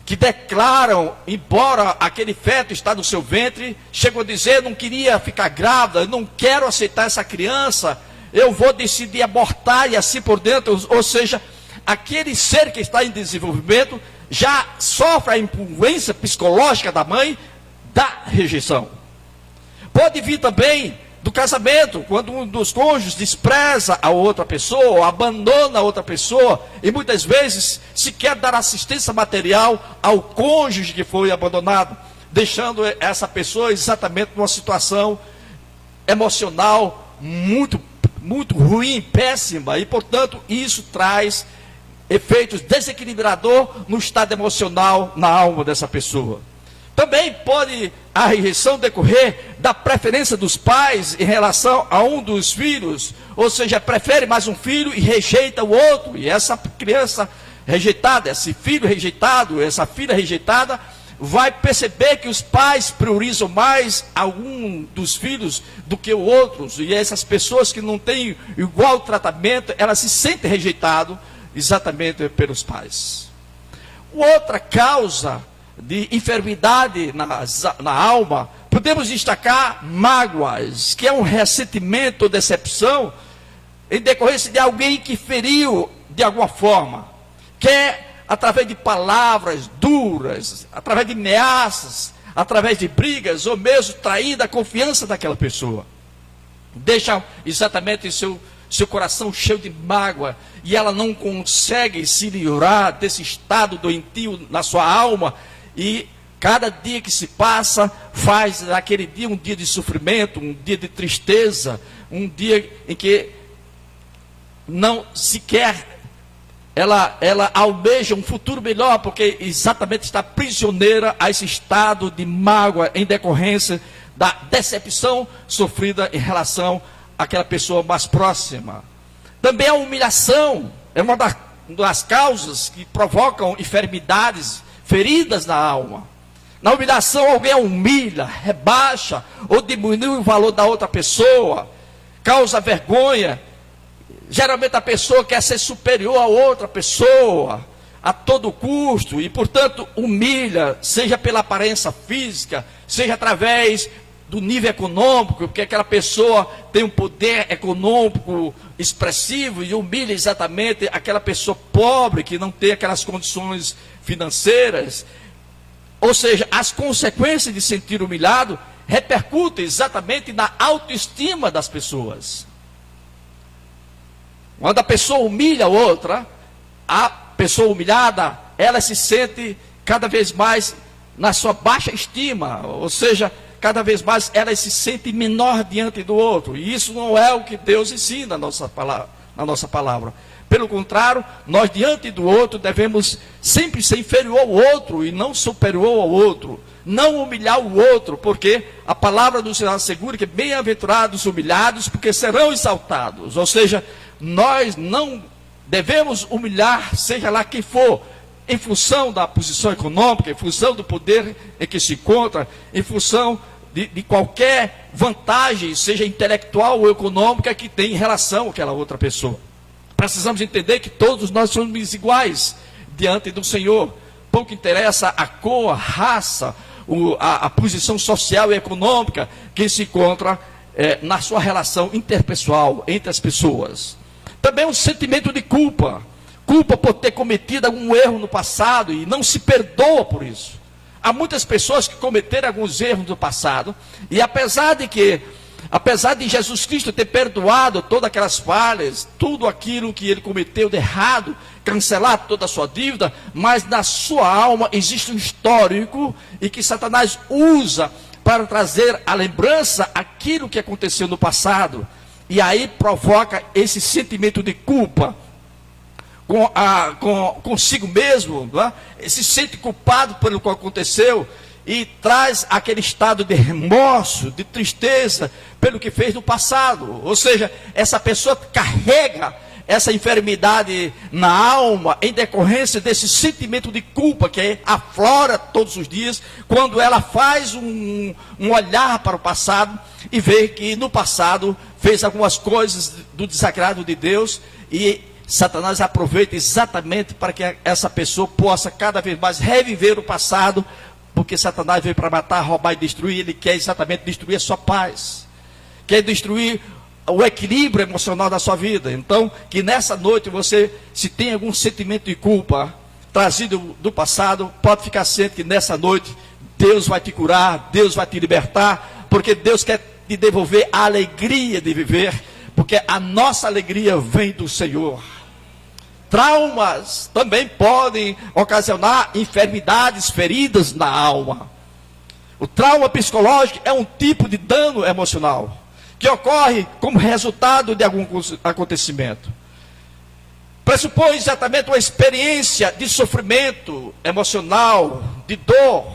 Speaker 10: que declaram, embora aquele feto está no seu ventre, chegam a dizer: não queria ficar grávida, eu não quero aceitar essa criança, eu vou decidir abortar e assim por dentro. Ou seja, aquele ser que está em desenvolvimento já sofre a influência psicológica da mãe da rejeição. Pode vir também do casamento, quando um dos cônjuges despreza a outra pessoa, abandona a outra pessoa, e muitas vezes se quer dar assistência material ao cônjuge que foi abandonado, deixando essa pessoa exatamente numa situação emocional muito ruim, péssima, e portanto isso traz efeitos desequilibradores no estado emocional, na alma dessa pessoa. Também pode a rejeição decorrer da preferência dos pais em relação a um dos filhos, ou seja, prefere mais um filho e rejeita o outro, e essa criança rejeitada, esse filho rejeitado, essa filha rejeitada, vai perceber que os pais priorizam mais algum dos filhos do que o outro, e essas pessoas que não têm igual tratamento, elas se sentem rejeitadas exatamente pelos pais. Outra causa de enfermidade na alma, podemos destacar mágoas, que é um ressentimento ou decepção em decorrência de alguém que feriu de alguma forma, quer através de palavras duras, através de ameaças, através de brigas, ou mesmo trair a confiança daquela pessoa. Deixa exatamente seu coração cheio de mágoa, e ela não consegue se livrar desse estado doentio na sua alma, e cada dia que se passa faz daquele dia um dia de sofrimento, um dia de tristeza, um dia em que não sequer ela almeja um futuro melhor, porque exatamente está prisioneira a esse estado de mágoa em decorrência da decepção sofrida em relação àquela pessoa mais próxima. Também a humilhação é uma das causas que provocam enfermidades, feridas na alma. Na humilhação, alguém humilha, rebaixa ou diminui o valor da outra pessoa, causa vergonha. Geralmente a pessoa quer ser superior a outra pessoa a todo custo e, portanto, humilha, seja pela aparência física, seja através do nível econômico, porque aquela pessoa tem um poder econômico expressivo e humilha exatamente aquela pessoa pobre que não tem aquelas condições financeiras. Ou seja, as consequências de sentir humilhado repercutem exatamente na autoestima das pessoas. Quando a pessoa humilha a outra, a pessoa humilhada, ela se sente cada vez mais na sua baixa estima, ou seja, cada vez mais ela se sente menor diante do outro. E isso não é o que Deus ensina na nossa palavra. Pelo contrário, nós diante do outro devemos sempre ser inferior ao outro e não superior ao outro. Não humilhar o outro, porque a palavra do Senhor assegura que bem-aventurados os humilhados, porque serão exaltados. Ou seja, nós não devemos humilhar, seja lá quem for, em função da posição econômica, em função do poder em que se encontra, em função de qualquer vantagem, seja intelectual ou econômica, que tem em relação àquela outra pessoa. Precisamos entender que todos nós somos iguais diante do Senhor. Pouco interessa a cor, a raça, a posição social e econômica que se encontra na sua relação interpessoal entre as pessoas. Também um sentimento de culpa. Culpa por ter cometido algum erro no passado e não se perdoa por isso. Há muitas pessoas que cometeram alguns erros no passado e apesar de Jesus Cristo ter perdoado todas aquelas falhas, tudo aquilo que ele cometeu de errado, cancelar toda a sua dívida, mas na sua alma existe um histórico e que Satanás usa para trazer à lembrança aquilo que aconteceu no passado. E aí provoca esse sentimento de culpa consigo mesmo, não é? Se sente culpado pelo que aconteceu e traz aquele estado de remorso, de tristeza pelo que fez no passado. Ou seja, essa pessoa carrega essa enfermidade na alma em decorrência desse sentimento de culpa que aflora todos os dias quando ela faz um olhar para o passado e vê que no passado fez algumas coisas do desagrado de Deus, e Satanás aproveita exatamente para que essa pessoa possa cada vez mais reviver o passado, porque Satanás veio para matar, roubar e destruir. Ele quer exatamente destruir a sua paz, quer destruir o equilíbrio emocional da sua vida. Então, que nessa noite você, se tem algum sentimento de culpa trazido do passado, pode ficar ciente que nessa noite Deus vai te curar, Deus vai te libertar, porque Deus quer te devolver a alegria de viver, porque a nossa alegria vem do Senhor. Traumas também podem ocasionar enfermidades, feridas na alma. O trauma psicológico é um tipo de dano emocional que ocorre como resultado de algum acontecimento. Pressupõe exatamente uma experiência de sofrimento emocional, de dor.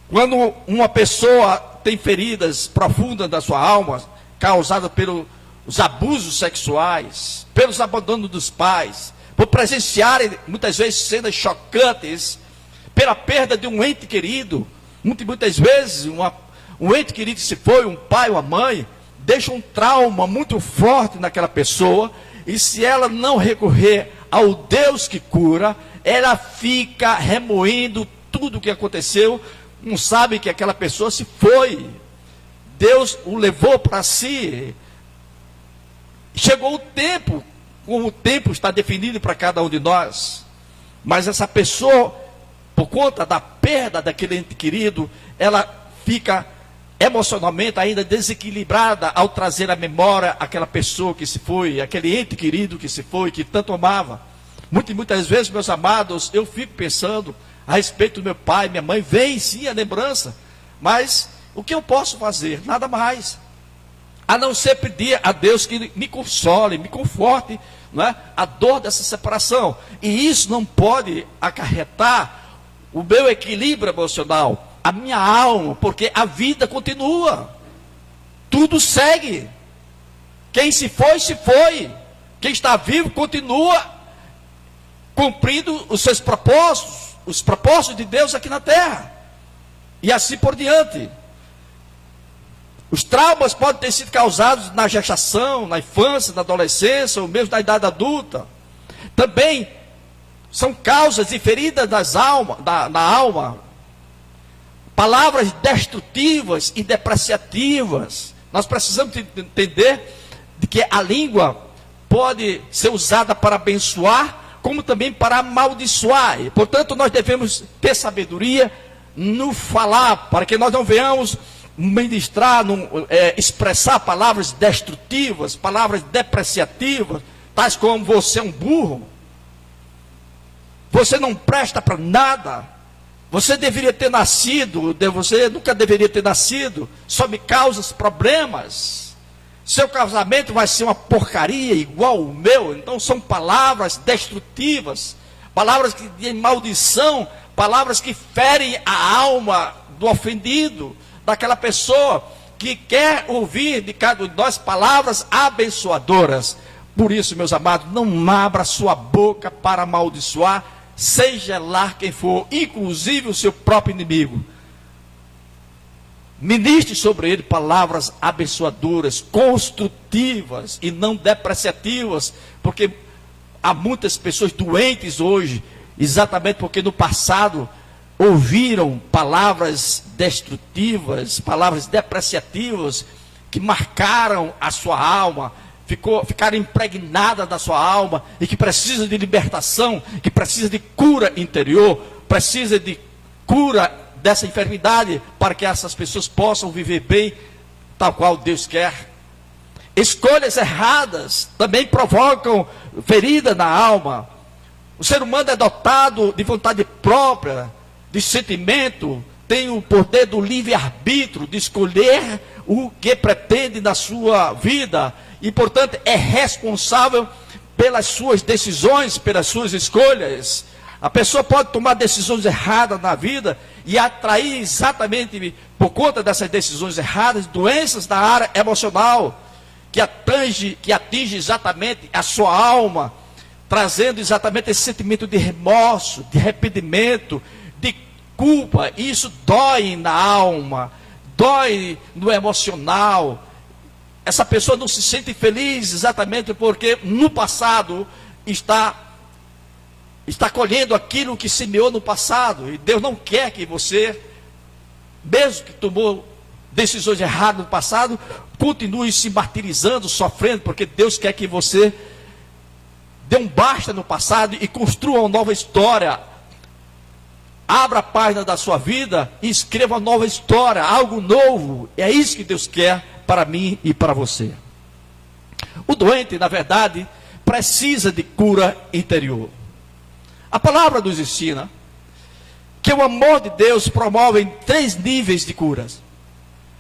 Speaker 10: Quando uma pessoa tem feridas profundas na sua alma, causadas pelos abusos sexuais, pelos abandonos dos pais, por presenciarem muitas vezes cenas chocantes, pela perda de um ente querido, muitas vezes um ente querido que se foi, um pai ou uma mãe, deixa um trauma muito forte naquela pessoa, e se ela não recorrer ao Deus que cura, ela fica remoendo tudo o que aconteceu, não sabe que aquela pessoa se foi, Deus o levou para si. Chegou o tempo, como o tempo está definido para cada um de nós, mas essa pessoa, por conta da perda daquele ente querido, ela fica emocionalmente ainda desequilibrada ao trazer à memória aquela pessoa que se foi, aquele ente querido que se foi, que tanto amava. Muitas vezes, meus amados, eu fico pensando a respeito do meu pai, minha mãe, vem sim a lembrança, mas o que eu posso fazer? Nada mais, a não ser pedir a Deus que me console, me conforte, não é? A dor dessa separação. E isso não pode acarretar o meu equilíbrio emocional, a minha alma, porque a vida continua, tudo segue. Quem se foi, se foi. Quem está vivo continua cumprindo os seus propósitos, os propósitos de Deus aqui na terra, e assim por diante. Os traumas podem ter sido causados na gestação, na infância, na adolescência, ou mesmo na idade adulta. Também são causas de feridas na alma. Palavras destrutivas e depreciativas. Nós precisamos entender de que a língua pode ser usada para abençoar, como também para amaldiçoar. E, portanto, nós devemos ter sabedoria no falar, para que nós não venhamos ministrar, expressar palavras destrutivas, palavras depreciativas, tais como você é um burro, você não presta para nada, você deveria ter nascido, você nunca deveria ter nascido, só me causa problemas, seu casamento vai ser uma porcaria igual o meu. Então são palavras destrutivas, palavras de maldição, palavras que ferem a alma do ofendido, daquela pessoa que quer ouvir de cada um de nós palavras abençoadoras. Por isso, meus amados, não abra sua boca para amaldiçoar, seja lá quem for, inclusive o seu próprio inimigo. Ministre sobre ele palavras abençoadoras, construtivas e não depreciativas, porque há muitas pessoas doentes hoje, exatamente porque no passado ouviram palavras destrutivas, palavras depreciativas, que marcaram a sua alma, ficaram impregnadas da sua alma, e que precisa de libertação, que precisa de cura interior, precisa de cura dessa enfermidade, para que essas pessoas possam viver bem, tal qual Deus quer. Escolhas erradas também provocam ferida na alma. O ser humano é dotado de vontade própria, de sentimento, tem o poder do livre-arbítrio, de escolher o que pretende na sua vida, e portanto é responsável pelas suas decisões, pelas suas escolhas. A pessoa pode tomar decisões erradas na vida e atrair exatamente por conta dessas decisões erradas, doenças da área emocional, que atinge exatamente a sua alma, trazendo exatamente esse sentimento de remorso, de arrependimento, de culpa. E isso dói na alma, dói no emocional. Essa pessoa não se sente feliz exatamente porque no passado está colhendo aquilo que semeou no passado. E Deus não quer que você, mesmo que tomou decisões erradas no passado, continue se martirizando, sofrendo, porque Deus quer que você dê um basta no passado e construa uma nova história. Abra a página da sua vida e escreva uma nova história, algo novo. É isso que Deus quer para mim e para você. O doente, na verdade, precisa de cura interior. A palavra nos ensina que o amor de Deus promove 3 níveis de curas: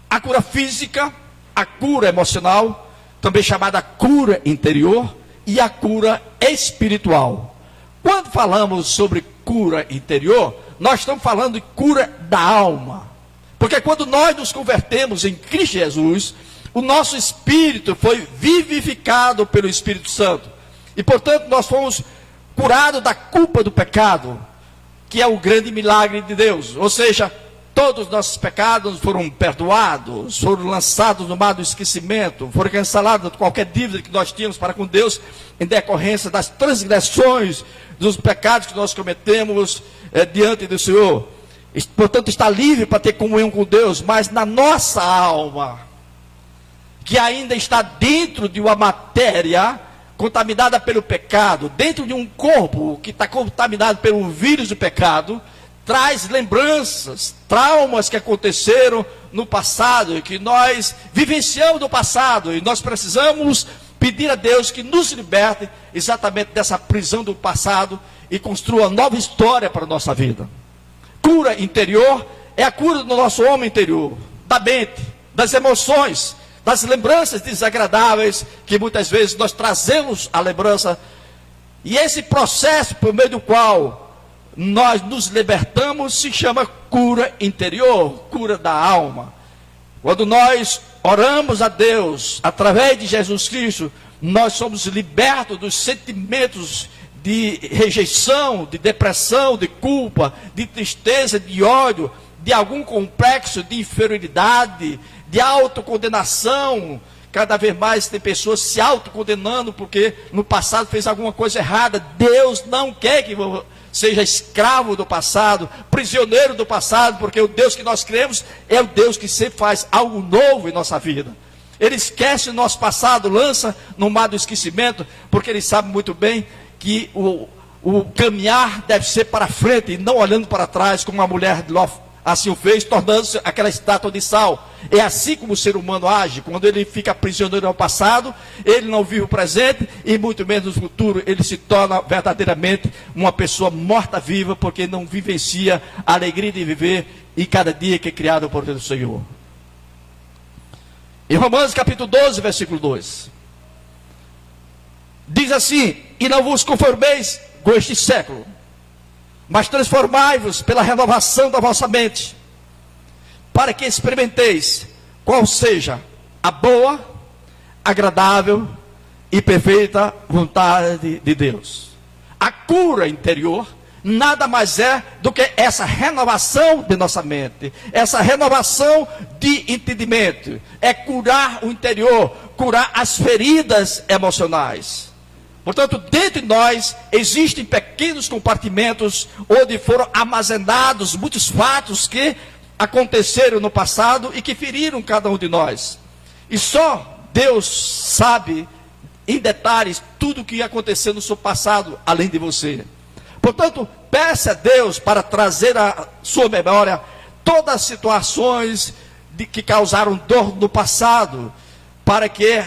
Speaker 10: a cura física, a cura emocional, também chamada cura interior, e a cura espiritual. Quando falamos sobre cura interior, nós estamos falando de cura da alma. Porque quando nós nos convertemos em Cristo Jesus, o nosso espírito foi vivificado pelo Espírito Santo. E portanto nós fomos curados da culpa do pecado, que é o grande milagre de Deus. Ou seja, todos os nossos pecados foram perdoados, foram lançados no mar do esquecimento, foram cancelados de qualquer dívida que nós tínhamos para com Deus, em decorrência das transgressões, dos pecados que nós cometemos diante do Senhor. Portanto, está livre para ter comunhão com Deus, mas na nossa alma, que ainda está dentro de uma matéria contaminada pelo pecado, dentro de um corpo que está contaminado pelo vírus do pecado, traz lembranças, traumas que aconteceram no passado, que nós vivenciamos no passado, e nós precisamos pedir a Deus que nos liberte exatamente dessa prisão do passado e construa uma nova história para a nossa vida. Cura interior é a cura do nosso homem interior, da mente, das emoções, das lembranças desagradáveis que muitas vezes nós trazemos à lembrança. E esse processo por meio do qual nós nos libertamos se chama cura interior, cura da alma. Quando nós oramos a Deus através de Jesus Cristo, nós somos libertos dos sentimentos de rejeição, de depressão, de culpa, de tristeza, de ódio, de algum complexo de inferioridade, de autocondenação. Cada vez mais tem pessoas se autocondenando porque no passado fez alguma coisa errada. Deus não quer que seja escravo do passado, prisioneiro do passado, porque o Deus que nós cremos é o Deus que sempre faz algo novo em nossa vida. Ele esquece o nosso passado, lança no mar do esquecimento, porque ele sabe muito bem que o caminhar deve ser para frente e não olhando para trás, como a mulher de Ló assim o fez, tornando-se aquela estátua de sal. É assim como o ser humano age. Quando ele fica prisioneiro ao passado, ele não vive o presente e muito menos no futuro. Ele se torna verdadeiramente uma pessoa morta-viva, porque não vivencia a alegria de viver em cada dia que é criado por Deus do Senhor. Em Romanos capítulo 12, versículo 2, diz assim: e não vos conformeis com este século, mas transformai-vos pela renovação da vossa mente, para que experimenteis qual seja a boa, agradável e perfeita vontade de Deus. A cura interior nada mais é do que essa renovação de nossa mente, essa renovação de entendimento, é curar o interior, curar as feridas emocionais. Portanto, dentro de nós existem pequenos compartimentos onde foram armazenados muitos fatos que aconteceram no passado e que feriram cada um de nós. E só Deus sabe em detalhes tudo o que aconteceu no seu passado, além de você. Portanto, peça a Deus para trazer à sua memória todas as situações que causaram dor no passado, para que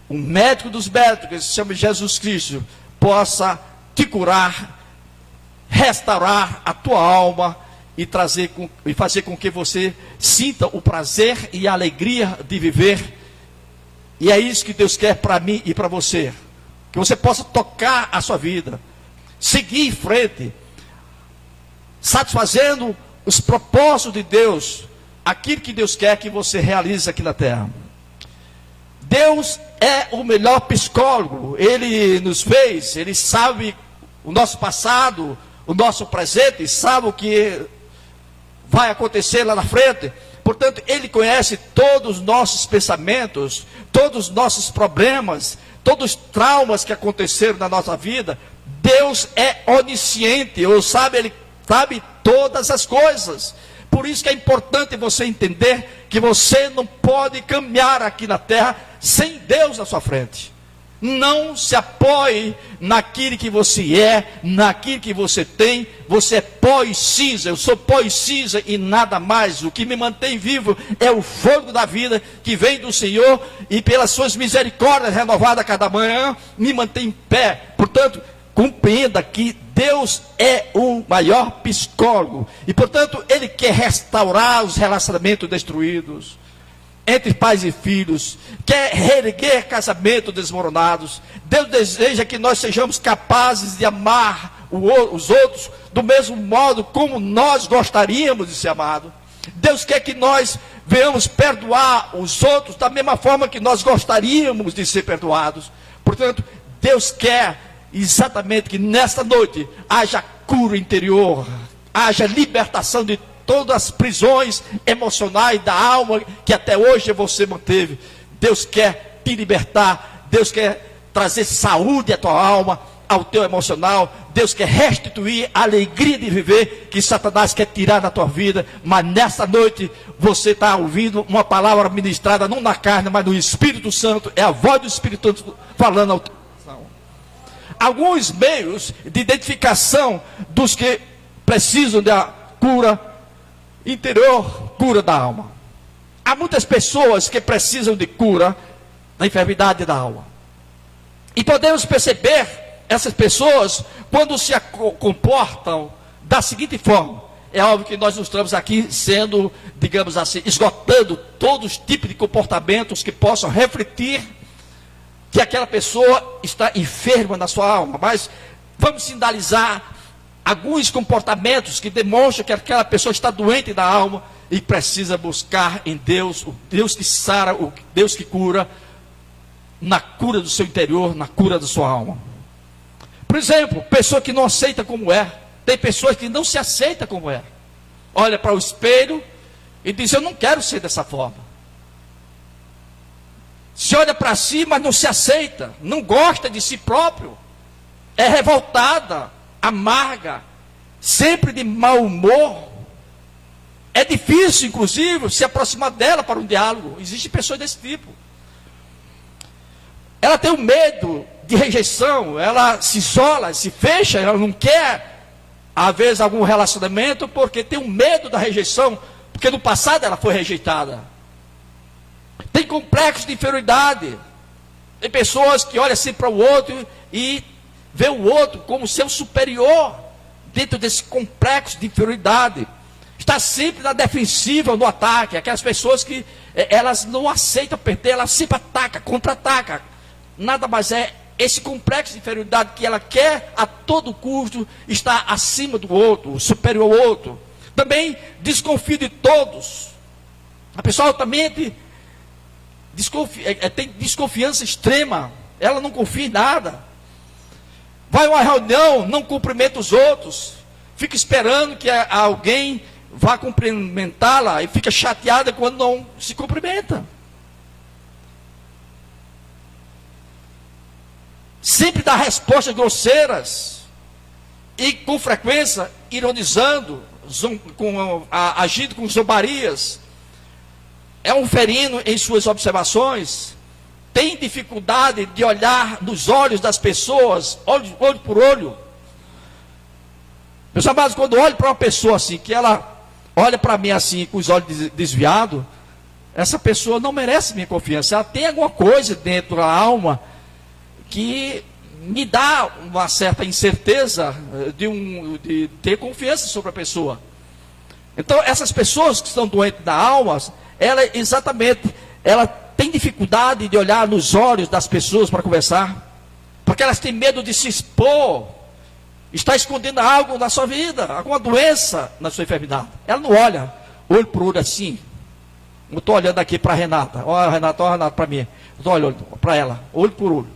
Speaker 10: o médico dos médicos, que se chama Jesus Cristo, possa te curar, restaurar a tua alma e fazer com que você sinta o prazer e a alegria de viver. E é isso que Deus quer para mim e para você, que você possa tocar a sua vida, seguir em frente, satisfazendo os propósitos de Deus, aquilo que Deus quer que você realize aqui na terra. Deus é o melhor psicólogo. Ele nos fez, Ele sabe o nosso passado, o nosso presente, sabe o que vai acontecer lá na frente. Portanto, Ele conhece todos os nossos pensamentos, todos os nossos problemas, todos os traumas que aconteceram na nossa vida. Deus é onisciente, ou sabe, Ele sabe todas as coisas. Por isso que é importante você entender que você não pode caminhar aqui na terra sem Deus na sua frente. Não se apoie naquilo que você é, naquilo que você tem. Você é pó e cinza, eu sou pó e cinza e nada mais. O que me mantém vivo é o fogo da vida que vem do Senhor, e pelas suas misericórdias renovadas a cada manhã, me mantém em pé. Portanto, compreenda que Deus é o maior psicólogo, e portanto Ele quer restaurar os relacionamentos destruídos entre pais e filhos, quer reerguer casamentos desmoronados. Deus deseja que nós sejamos capazes de amar os outros do mesmo modo como nós gostaríamos de ser amados. Deus quer que nós venhamos perdoar os outros da mesma forma que nós gostaríamos de ser perdoados. Portanto, Deus quer exatamente que nesta noite haja cura interior, haja libertação de todas as prisões emocionais da alma que até hoje você manteve. Deus quer te libertar, Deus quer trazer saúde à tua alma, ao teu emocional. Deus quer restituir a alegria de viver que Satanás quer tirar da tua vida. Mas nesta noite você está ouvindo uma palavra ministrada não na carne, mas no Espírito Santo. É a voz do Espírito Santo falando ao teu coração. Alguns meios de identificação dos que precisam da cura interior, cura da alma. Há muitas pessoas que precisam de cura da enfermidade da alma. E podemos perceber essas pessoas quando se comportam da seguinte forma. É óbvio que nós não estamos aqui sendo, digamos assim, esgotando todos os tipos de comportamentos que possam refletir que aquela pessoa está enferma na sua alma. Mas vamos sinalizar alguns comportamentos que demonstram que aquela pessoa está doente da alma e precisa buscar em Deus, o Deus que sara, o Deus que cura, na cura do seu interior, na cura da sua alma. Por exemplo, pessoa que não aceita como é. Tem pessoas que não se aceitam como é. Olha para o espelho e diz: eu não quero ser dessa forma. Se olha para si, mas não se aceita, não gosta de si próprio, é revoltada, amarga, sempre de mau humor. É difícil, inclusive, se aproximar dela para um diálogo. Existem pessoas desse tipo. Ela tem um medo de rejeição, ela se isola, se fecha, ela não quer, às vezes, algum relacionamento, porque tem um medo da rejeição, porque no passado ela foi rejeitada. Tem complexo de inferioridade. Tem pessoas que olham assim para o outro e vê o outro como seu superior, dentro desse complexo de inferioridade. Está sempre na defensiva, no ataque. Aquelas pessoas que elas não aceitam perder, elas sempre atacam, contra-atacam. Nada mais é esse complexo de inferioridade que ela quer a todo custo estar acima do outro, superior ao outro. Também desconfia de todos. A pessoa altamente tem desconfiança extrema. Ela não confia em nada. Vai a uma reunião, não cumprimenta os outros. Fica esperando que alguém vá cumprimentá-la e fica chateada quando não se cumprimenta. Sempre dá respostas grosseiras e com frequência ironizando, agindo com zombarias. É um ferino em suas observações. Tem dificuldade de olhar nos olhos das pessoas, olho por olho. Meus amados, quando eu olho para uma pessoa assim, que ela olha para mim assim, com os olhos desviados, essa pessoa não merece minha confiança. Ela tem alguma coisa dentro da alma que me dá uma certa incerteza de ter confiança sobre a pessoa. Então, essas pessoas que estão doentes da alma, ela tem dificuldade de olhar nos olhos das pessoas para conversar, porque elas têm medo de se expor está escondendo algo na sua vida, alguma doença na sua enfermidade. Ela não olha olho por olho assim. Eu estou olhando aqui para a Renata. Olha, Renata, para mim. Eu estou olhando para ela, olho por olho.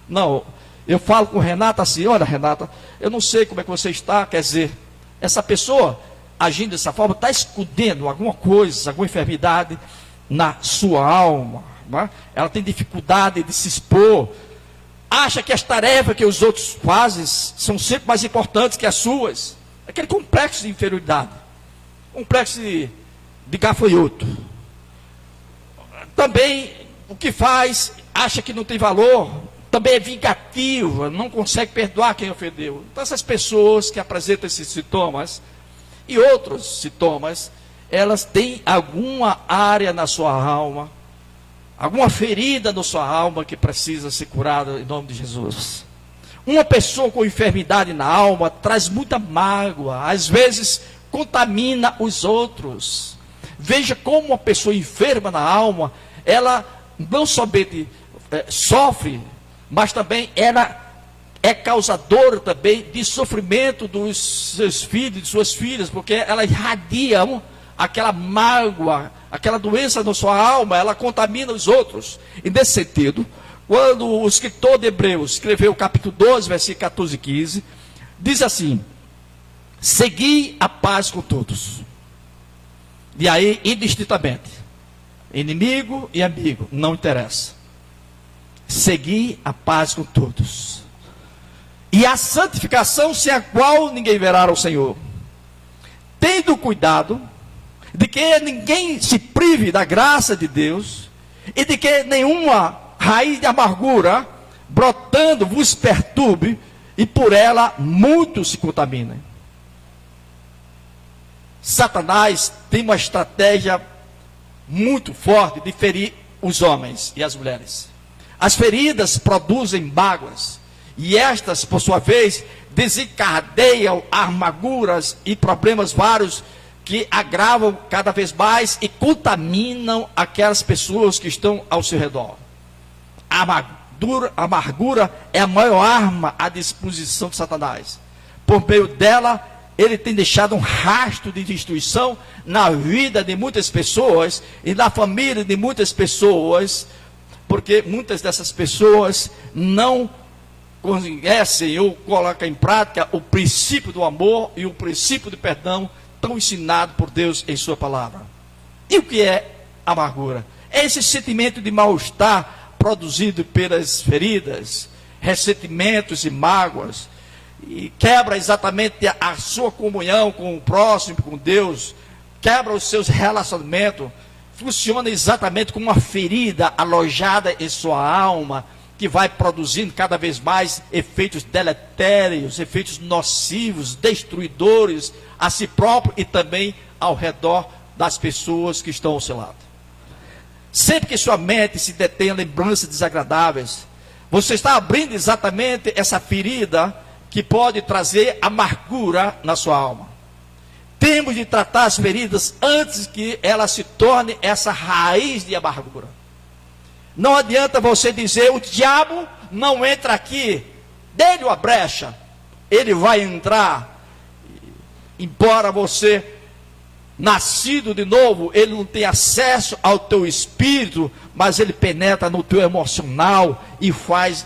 Speaker 10: Não, eu falo com Renata assim: olha, Renata, eu não sei como é que você está. Quer dizer, essa pessoa agindo dessa forma está escondendo alguma coisa, alguma enfermidade na sua alma. Não é? Ela tem dificuldade de se expor. Acha que as tarefas que os outros fazem são sempre mais importantes que as suas. Aquele complexo de inferioridade. Complexo de gafanhoto. Também, o que faz, acha que não tem valor. Também é vingativa, não consegue perdoar quem ofendeu. Então, essas pessoas que apresentam esses sintomas e outros sintomas, elas têm alguma área na sua alma, alguma ferida na sua alma que precisa ser curada em nome de Jesus. Uma pessoa com enfermidade na alma traz muita mágoa, às vezes contamina os outros. Veja como uma pessoa enferma na alma, ela não somente sofre, mas também ela é causadora também de sofrimento dos seus filhos, de suas filhas, porque ela irradia aquela mágoa, aquela doença na sua alma, ela contamina os outros. E nesse sentido, quando o escritor de Hebreus escreveu o capítulo 12, versículo 14 e 15, diz assim: segui a paz com todos. E aí, indistintamente, inimigo e amigo, não interessa. Segui a paz com todos. E a santificação, sem a qual ninguém verá o Senhor. Tendo cuidado de que ninguém se prive da graça de Deus, e de que nenhuma raiz de amargura brotando vos perturbe, e por ela muitos se contaminem. Satanás tem uma estratégia muito forte de ferir os homens e as mulheres. As feridas produzem mágoas, e estas, por sua vez, desencadeiam amarguras e problemas vários que agravam cada vez mais e contaminam aquelas pessoas que estão ao seu redor. A amargura é a maior arma à disposição de Satanás. Por meio dela, ele tem deixado um rastro de destruição na vida de muitas pessoas e na família de muitas pessoas, porque muitas dessas pessoas não conhecem ou colocam em prática o princípio do amor e o princípio do perdão tão ensinado por Deus em sua palavra. E o que é amargura? É esse sentimento de mal-estar produzido pelas feridas, ressentimentos e mágoas, e quebra exatamente a sua comunhão com o próximo, com Deus, quebra os seus relacionamentos, funciona exatamente como uma ferida alojada em sua alma, que vai produzindo cada vez mais efeitos deletérios, efeitos nocivos, destruidores a si próprio e também ao redor das pessoas que estão ao seu lado. Sempre que sua mente se detém em lembranças desagradáveis, você está abrindo exatamente essa ferida que pode trazer amargura na sua alma. Temos de tratar as feridas antes que ela se torne essa raiz de amargura. Não adianta você dizer: o diabo não entra aqui, dê-lhe uma brecha, ele vai entrar. Embora você, nascido de novo, ele não tem acesso ao teu espírito, mas ele penetra no teu emocional e faz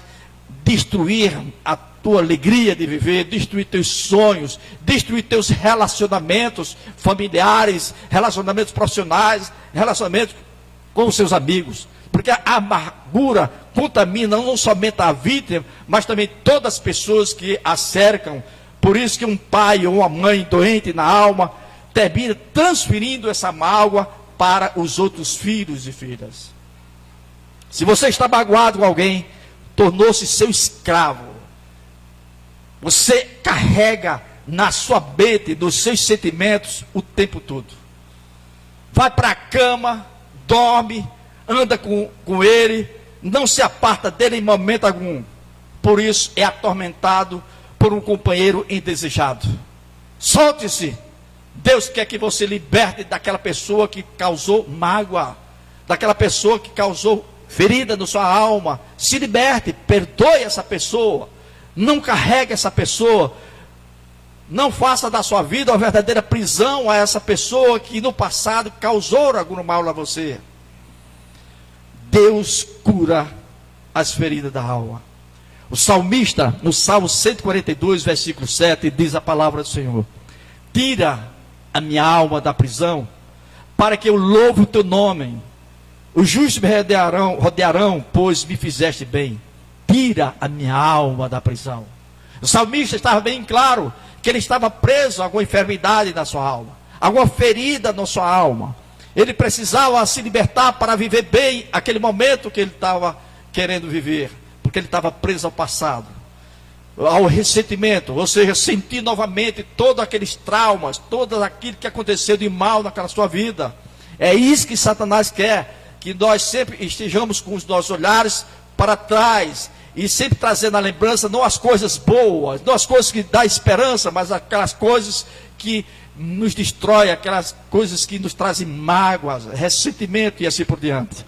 Speaker 10: destruir a tua alegria de viver, destruir teus sonhos, destruir teus relacionamentos familiares, relacionamentos profissionais, relacionamentos com os seus amigos. Porque a amargura contamina não somente a vítima, mas também todas as pessoas que a cercam. Por isso que um pai ou uma mãe doente na alma termina transferindo essa mágoa para os outros filhos e filhas. Se você está magoado com alguém, tornou-se seu escravo. Você carrega na sua mente, nos seus sentimentos, o tempo todo. Vai para a cama, dorme, anda com ele, não se aparta dele em momento algum. Por isso é atormentado por um companheiro indesejado. Solte-se. Deus quer que você liberte daquela pessoa que causou mágoa, daquela pessoa que causou ferida na sua alma. Se liberte, perdoe essa pessoa. Não carregue essa pessoa Não faça da sua vida uma verdadeira prisão a essa pessoa que no passado causou algum mal a você. Deus cura as feridas da alma. O salmista, no Salmo 142, versículo 7, diz a palavra do Senhor: tira a minha alma da prisão, para que eu louve o teu nome. Os justos me rodearão, pois me fizeste bem. Tira a minha alma da prisão. O salmista estava bem claro que ele estava preso a alguma enfermidade na sua alma, alguma ferida na sua alma. Ele precisava se libertar para viver bem aquele momento que ele estava querendo viver, porque ele estava preso ao passado, ao ressentimento, ou seja, sentir novamente todos aqueles traumas, todo aquilo que aconteceu de mal naquela sua vida. É isso que Satanás quer, que nós sempre estejamos com os nossos olhares para trás, e sempre trazendo a lembrança, não as coisas boas, não as coisas que dão esperança, mas aquelas coisas que nos destrói, aquelas coisas que nos trazem mágoas, ressentimento e assim por diante.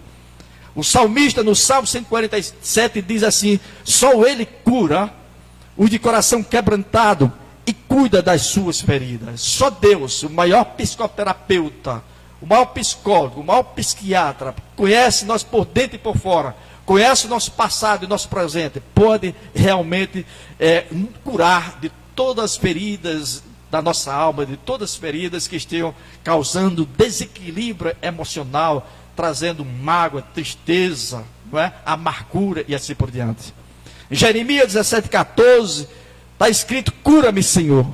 Speaker 10: O salmista no Salmo 147 diz assim: só ele cura os de coração quebrantado e cuida das suas feridas. Só Deus, o maior psicoterapeuta, o maior psicólogo, o maior psiquiatra, conhece nós por dentro e por fora, conhece o nosso passado e nosso presente, pode realmente curar de todas as feridas da nossa alma, de todas as feridas que estejam causando desequilíbrio emocional, trazendo mágoa, tristeza, não é? Amargura e assim por diante. Em Jeremias 17,14 está escrito: cura-me, Senhor,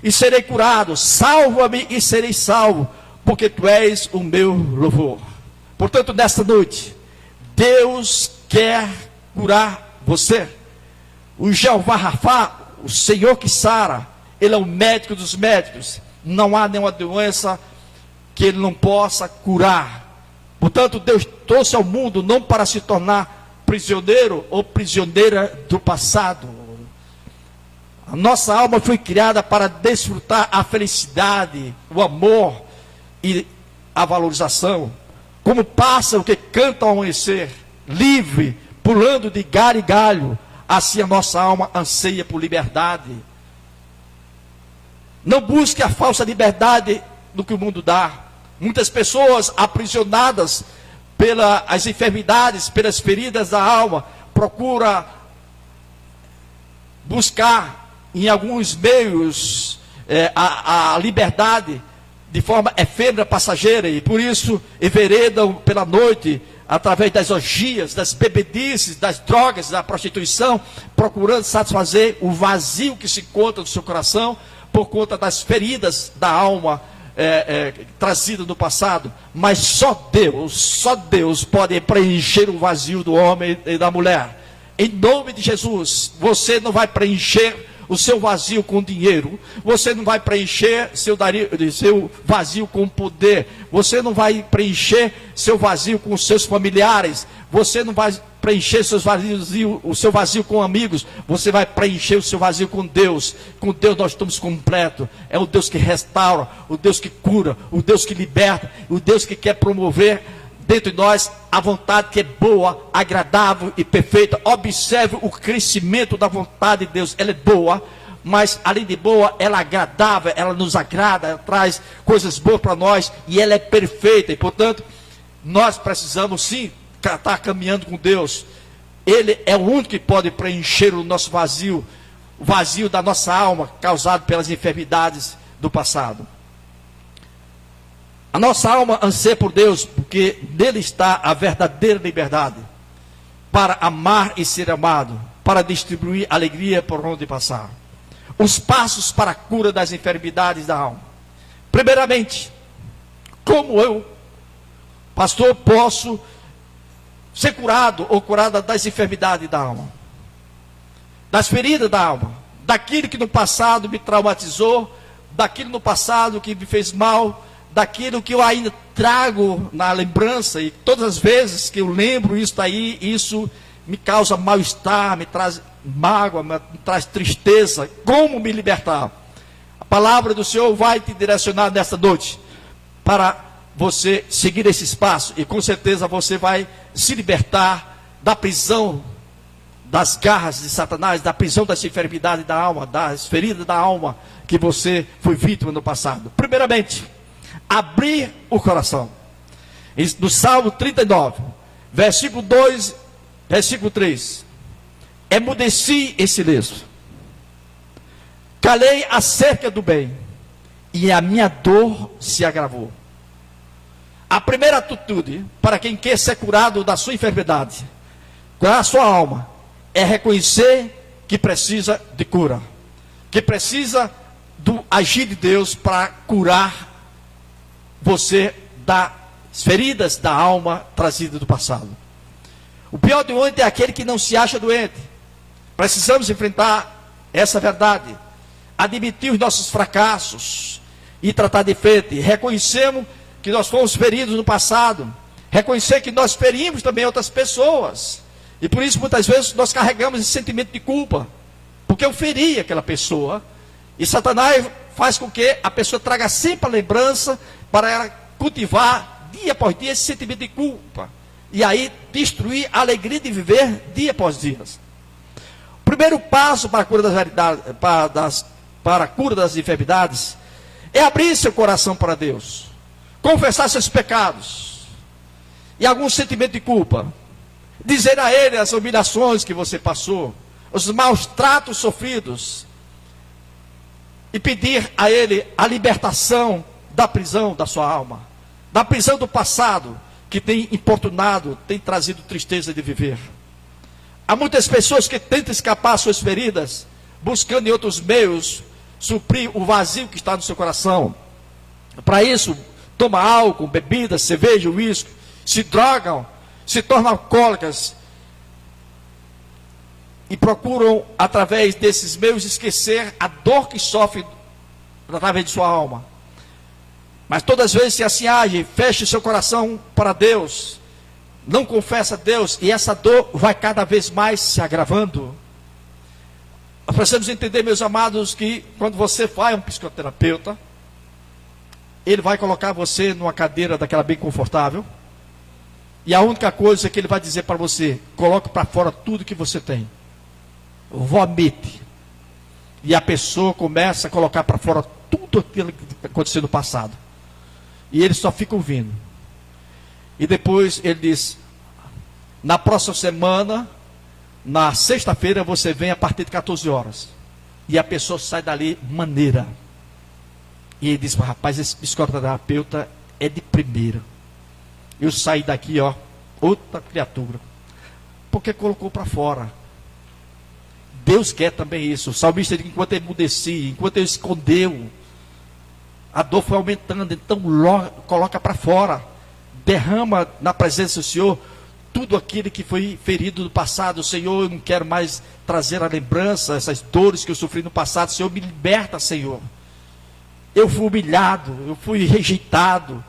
Speaker 10: e serei curado, salva-me e serei salvo, porque tu és o meu louvor. Portanto, nesta noite, Deus quer curar você. O Jeová Rafá, o Senhor que sara, Ele é o médico dos médicos. Não há nenhuma doença que Ele não possa curar. Portanto, Deus trouxe ao mundo não para se tornar prisioneiro ou prisioneira do passado. A nossa alma foi criada para desfrutar a felicidade, o amor e a valorização. Como pássaro que canta ao amanhecer, livre, pulando de galho em galho, assim a nossa alma anseia por liberdade. Não busque a falsa liberdade do que o mundo dá. Muitas pessoas aprisionadas pelas enfermidades, pelas feridas da alma, procuram buscar em alguns meios a liberdade de forma efêmera, passageira, e por isso enveredam pela noite, através das orgias, das bebedices, das drogas, da prostituição, procurando satisfazer o vazio que se encontra no seu coração, por conta das feridas da alma trazida do passado. Mas só Deus pode preencher o vazio do homem e da mulher. Em nome de Jesus, você não vai preencher o seu vazio com dinheiro, você não vai preencher seu vazio com poder, você não vai preencher seu vazio com seus familiares, você não vai preencher o seu vazio com amigos, você vai preencher o seu vazio com Deus. Com Deus nós estamos completos. É o Deus que restaura, o Deus que cura, o Deus que liberta, o Deus que quer promover dentro de nós a vontade que é boa, agradável e perfeita. Observe o crescimento da vontade de Deus. Ela é boa, mas além de boa, ela é agradável, ela nos agrada, ela traz coisas boas para nós e ela é perfeita. E portanto, nós precisamos sim estar caminhando com Deus. Ele é o único que pode preencher o nosso vazio, o vazio da nossa alma, causado pelas enfermidades do passado. A nossa alma anseia por Deus, porque nele está a verdadeira liberdade, para amar e ser amado, para distribuir alegria por onde passar. Os passos para a cura das enfermidades da alma. Primeiramente, como eu, pastor, posso ser curado ou curada das enfermidades da alma, das feridas da alma, daquilo que no passado me traumatizou, daquilo no passado que me fez mal, daquilo que eu ainda trago na lembrança, e todas as vezes que eu lembro isso aí, isso me causa mal-estar, me traz mágoa, me traz tristeza. Como me libertar? A palavra do Senhor vai te direcionar nesta noite para você seguir esse espaço, e com certeza você vai se libertar da prisão das garras de Satanás, da prisão das enfermidades da alma, das feridas da alma que você foi vítima no passado. Primeiramente, abrir o coração. No Salmo 39, versículo 2, versículo 3. Emudeci em silêncio. Calei acerca do bem, e a minha dor se agravou. A primeira atitude para quem quer ser curado da sua enfermidade, curar a sua alma, é reconhecer que precisa de cura, que precisa do agir de Deus para curar você das feridas da alma trazidas do passado. O pior doente é aquele que não se acha doente. Precisamos enfrentar essa verdade, admitir os nossos fracassos e tratar de frente. Reconhecemos que nós fomos feridos no passado, reconhecer que nós ferimos também outras pessoas, e por isso muitas vezes nós carregamos esse sentimento de culpa, porque eu feri aquela pessoa, e Satanás faz com que a pessoa traga sempre a lembrança para ela cultivar dia após dia esse sentimento de culpa, e aí destruir a alegria de viver dia após dia. O primeiro passo para a cura das verdades, para a cura das enfermidades, é abrir seu coração para Deus, confessar seus pecados e algum sentimento de culpa, dizer a Ele as humilhações que você passou, os maus tratos sofridos, e pedir a Ele a libertação da prisão da sua alma, da prisão do passado que tem importunado, tem trazido tristeza de viver. Há muitas pessoas que tentam escapar às suas feridas, buscando em outros meios suprir o vazio que está no seu coração. Para isso, toma álcool, bebida, cerveja, uísque, se drogam, se tornam alcoólicas e procuram, através desses meios, esquecer a dor que sofre através de sua alma. Mas todas as vezes que assim age, feche seu coração para Deus, não confessa a Deus, e essa dor vai cada vez mais se agravando. Nós precisamos entender, meus amados, que quando você vai a um psicoterapeuta, ele vai colocar você numa cadeira daquela bem confortável, e a única coisa que ele vai dizer para você: coloque para fora tudo que você tem, vomite. E a pessoa começa a colocar para fora tudo aquilo que aconteceu no passado, e ele só fica ouvindo. E depois ele diz: na próxima semana, na sexta-feira, você vem a partir de 14 horas. E a pessoa sai dali maneira. E ele diz: rapaz, esse psicoterapeuta é de primeira. Eu saí daqui, ó, outra criatura. Porque colocou para fora. Deus quer também isso. O salmista diz que enquanto ele emudeci, enquanto ele escondeu, a dor foi aumentando. Então coloca para fora. Derrama na presença do Senhor tudo aquilo que foi ferido no passado. Senhor, eu não quero mais trazer a lembrança, essas dores que eu sofri no passado. Senhor, me liberta, Senhor. Eu fui humilhado, eu fui rejeitado,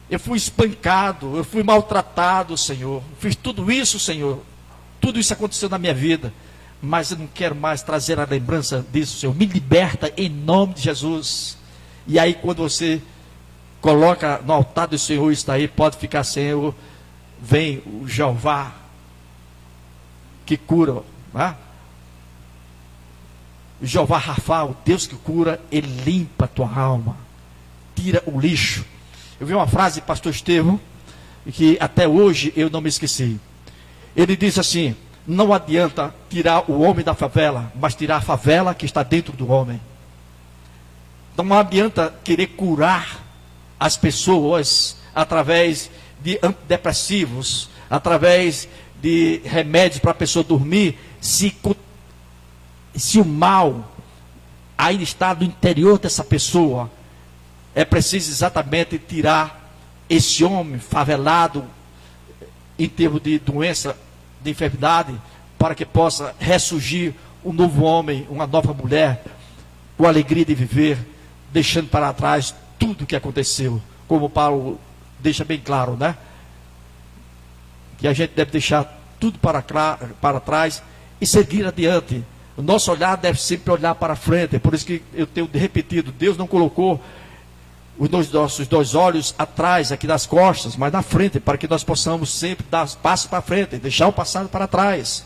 Speaker 10: eu fui espancado, eu fui maltratado, Senhor. Fiz tudo isso, Senhor. Tudo isso aconteceu na minha vida, mas eu não quero mais trazer a lembrança disso, Senhor. Me liberta em nome de Jesus. E aí, quando você coloca no altar do Senhor, está aí, pode ficar, Senhor. Vem o Jeová que cura, né? O Jeová Rafa, o Deus que cura, ele limpa a tua alma, tira o lixo. Eu vi uma frase de pastor Estevão, que até hoje eu não me esqueci. Ele diz assim: não adianta tirar o homem da favela, mas tirar a favela que está dentro do homem. Não adianta querer curar as pessoas através de antidepressivos, através de remédios para a pessoa dormir, se o mal ainda está no interior dessa pessoa. É preciso exatamente tirar esse homem favelado em termos de doença, de enfermidade, para que possa ressurgir um novo homem, uma nova mulher, com a alegria de viver, deixando para trás tudo o que aconteceu, como Paulo deixa bem claro, né? Que a gente deve deixar tudo para trás e seguir adiante. O nosso olhar deve sempre olhar para frente. Por isso que eu tenho repetido: Deus não colocou os nossos dois olhos atrás, aqui nas costas, mas na frente, para que nós possamos sempre dar passo para frente, deixar o passado para trás.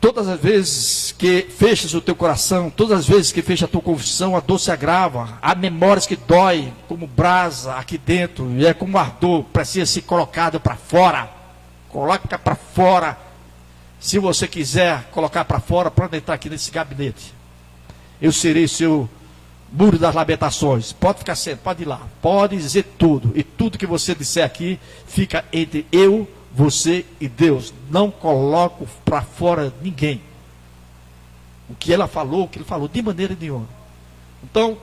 Speaker 10: Todas as vezes que fechas o teu coração, todas as vezes que fecha a tua confissão, a dor se agrava. Há memórias que dói como brasa aqui dentro, e é como ardor, precisa ser colocado para fora. Coloca para fora. Se você quiser colocar para fora, pode entrar aqui nesse gabinete. Eu serei seu muro das lamentações. Pode ficar sentado, pode ir lá. Pode dizer tudo. E tudo que você disser aqui fica entre eu, você e Deus. Não coloco para fora ninguém. O que ela falou, o que ele falou, de maneira nenhuma. Então,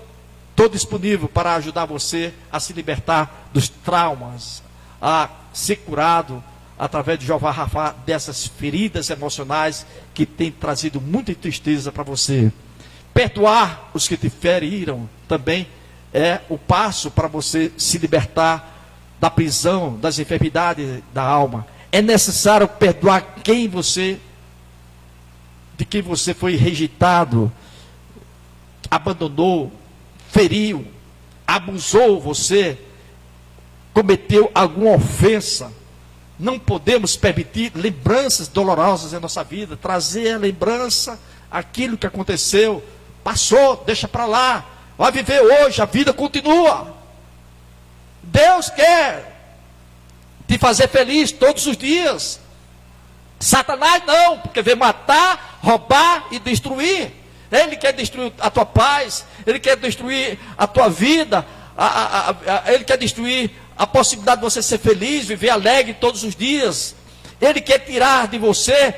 Speaker 10: estou disponível para ajudar você a se libertar dos traumas, a ser curado através de Jeová Rafá, dessas feridas emocionais que tem trazido muita tristeza para você. Perdoar os que te feriram também é o passo para você se libertar da prisão, das enfermidades da alma. É necessário perdoar de quem você foi rejeitado, abandonou, feriu, abusou você, cometeu alguma ofensa. Não podemos permitir lembranças dolorosas em nossa vida, trazer a lembrança, aquilo que aconteceu, passou, deixa para lá, vai viver hoje, a vida continua. Deus quer te fazer feliz todos os dias. Satanás não, porque vem matar, roubar e destruir. Ele quer destruir a tua paz, ele quer destruir a tua vida, ele quer destruir a possibilidade de você ser feliz, viver alegre todos os dias. Ele quer tirar de você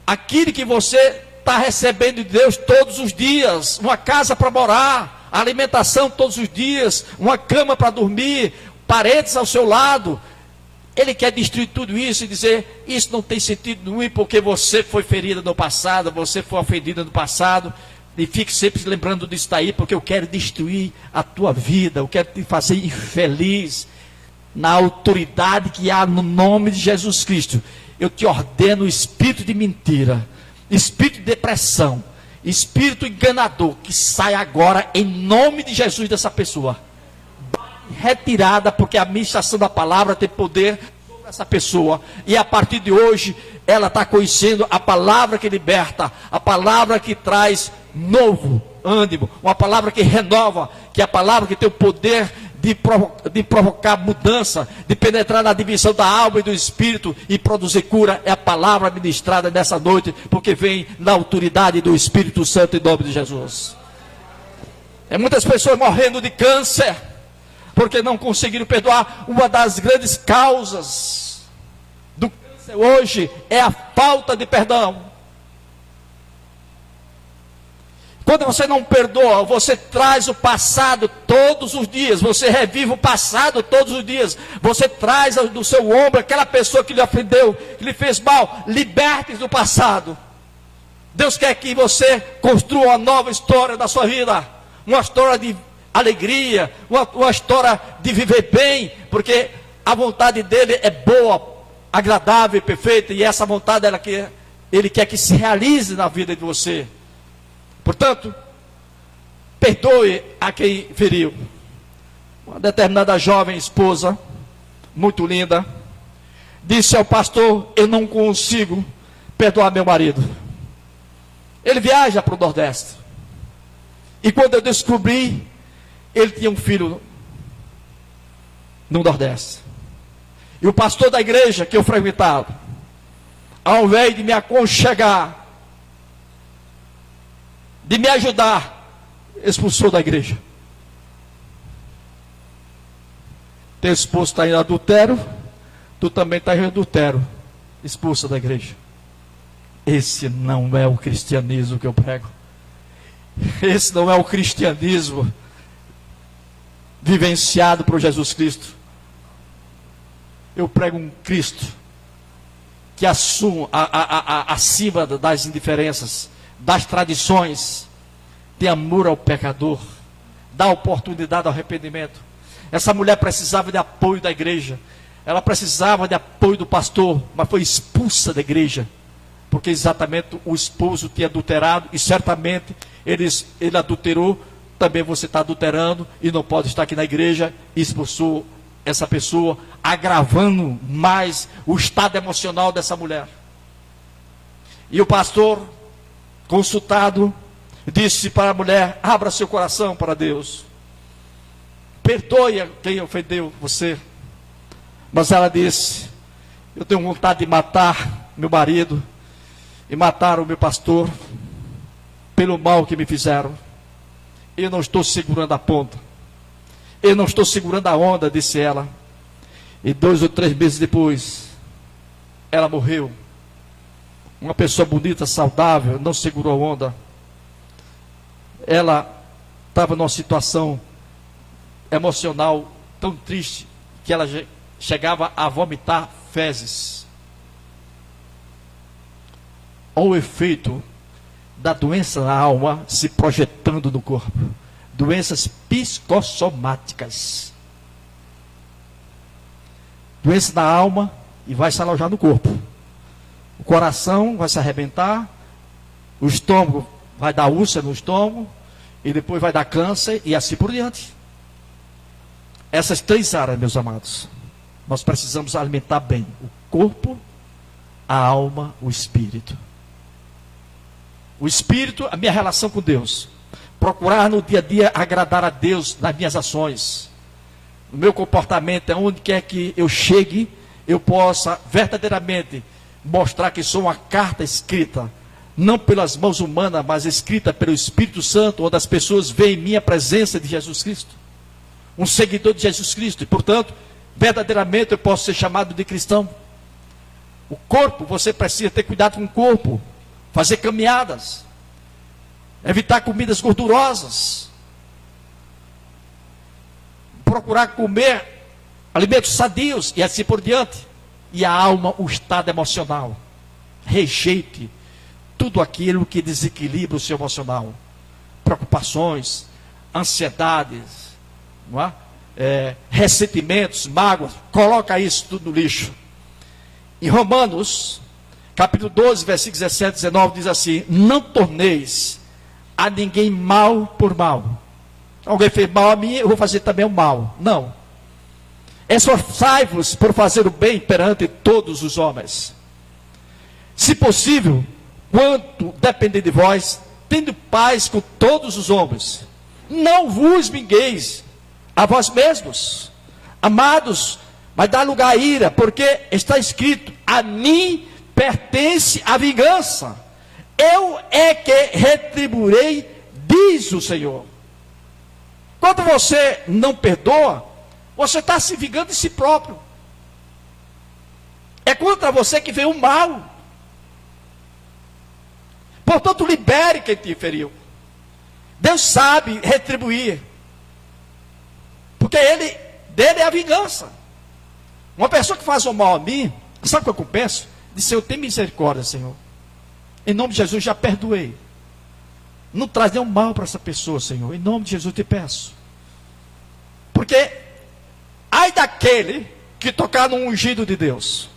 Speaker 10: aquilo que você está recebendo de Deus todos os dias, uma casa para morar, alimentação todos os dias, uma cama para dormir, paredes ao seu lado. Ele quer destruir tudo isso e dizer, isso não tem sentido nenhum, porque você foi ferida no passado, você foi ofendida no passado, e fique sempre lembrando disso daí, porque eu quero destruir a tua vida, eu quero te fazer infeliz. Na autoridade que há no nome de Jesus Cristo, eu te ordeno o espírito de mentira, espírito de depressão, espírito enganador, que sai agora em nome de Jesus dessa pessoa. Retirada, porque a administração da palavra tem poder sobre essa pessoa, e a partir de hoje ela está conhecendo a palavra que liberta, a palavra que traz novo ânimo, uma palavra que renova, que é a palavra que tem o poder de provocar mudança, de penetrar na dimensão da alma e do espírito e produzir cura. É a palavra ministrada nessa noite, porque vem na autoridade do Espírito Santo em nome de Jesus. É muitas pessoas morrendo de câncer porque não conseguiram perdoar. Uma das grandes causas do câncer hoje é a falta de perdão. Quando você não perdoa, você traz o passado todos os dias, você revive o passado todos os dias, você traz do seu ombro aquela pessoa que lhe ofendeu, que lhe fez mal. Liberte-se do passado. Deus quer que você construa uma nova história da sua vida, uma história de alegria, uma história de viver bem, porque a vontade dele é boa, agradável e perfeita, e essa vontade ele quer que se realize na vida de você. Portanto, perdoe a quem feriu. Uma determinada jovem esposa, muito linda, disse ao pastor, eu não consigo perdoar meu marido. Ele viaja para o Nordeste. E quando eu descobri, ele tinha um filho no Nordeste. E o pastor da igreja que eu frequentava, ao invés de me aconchegar, de me ajudar, expulsou da igreja. Teu esposo está em adultério, tu também está em adultério, expulsa da igreja. Esse não é o cristianismo que eu prego. Esse não é o cristianismo vivenciado por Jesus Cristo. Eu prego um Cristo que assuma acima das indiferenças, das tradições, tem amor ao pecador, dá oportunidade ao arrependimento. Essa mulher precisava de apoio da igreja, ela precisava de apoio do pastor, mas foi expulsa da igreja, porque exatamente o esposo tinha adulterado, e certamente ele adulterou, também você está adulterando, e não pode estar aqui na igreja. Expulsou essa pessoa, agravando mais o estado emocional dessa mulher. E o pastor, consultado, disse para a mulher: abra seu coração para Deus. Perdoe quem ofendeu você. Mas ela disse: eu tenho vontade de matar meu marido e matar o meu pastor pelo mal que me fizeram. Eu não estou segurando a ponta. Eu não estou segurando a onda, disse ela. E 2 ou 3 meses depois, ela morreu. Uma pessoa bonita, saudável, não segurou a onda. Ela estava numa situação emocional tão triste que ela chegava a vomitar fezes. Olha o efeito da doença na alma se projetando no corpo. Doenças psicossomáticas. Doença na alma e vai se alojar no corpo. O coração vai se arrebentar, o estômago vai dar úlcera no estômago, e depois vai dar câncer e assim por diante. Essas 3 áreas, meus amados, nós precisamos alimentar bem: o corpo, a alma, o espírito. O espírito, a minha relação com Deus. Procurar no dia a dia agradar a Deus nas minhas ações, no meu comportamento, aonde quer que eu chegue, eu possa verdadeiramente mostrar que sou uma carta escrita, não pelas mãos humanas, mas escrita pelo Espírito Santo, onde as pessoas veem em mim a presença de Jesus Cristo. Um seguidor de Jesus Cristo, e portanto, verdadeiramente eu posso ser chamado de cristão. O corpo, você precisa ter cuidado com o corpo, fazer caminhadas, evitar comidas gordurosas, procurar comer alimentos sadios e assim por diante. E a alma, o estado emocional. Rejeite tudo aquilo que desequilibra o seu emocional. Preocupações, ansiedades, não é? Ressentimentos, mágoas. Coloca isso tudo no lixo. Em Romanos, capítulo 12, versículos 17 e 19, diz assim: não torneis a ninguém mal por mal. Alguém fez mal a mim, eu vou fazer também o mal. Não. Esforçai-vos por fazer o bem perante todos os homens. Se possível, quanto depender de vós, tendo paz com todos os homens. Não vos vingueis a vós mesmos, amados, mas dá lugar à ira, porque está escrito: a mim pertence a vingança. Eu é que retribuirei, diz o Senhor. Quando você não perdoa, você está se vingando de si próprio. É contra você que veio o mal. Portanto, libere quem te feriu. Deus sabe retribuir. Porque dele é a vingança. Uma pessoa que faz o mal a mim, sabe o que eu penso? Diz: Senhor, tem misericórdia, Senhor. Em nome de Jesus, já perdoei. Não traz nenhum mal para essa pessoa, Senhor. Em nome de Jesus, te peço. Porque ai daquele que tocar no ungido de Deus.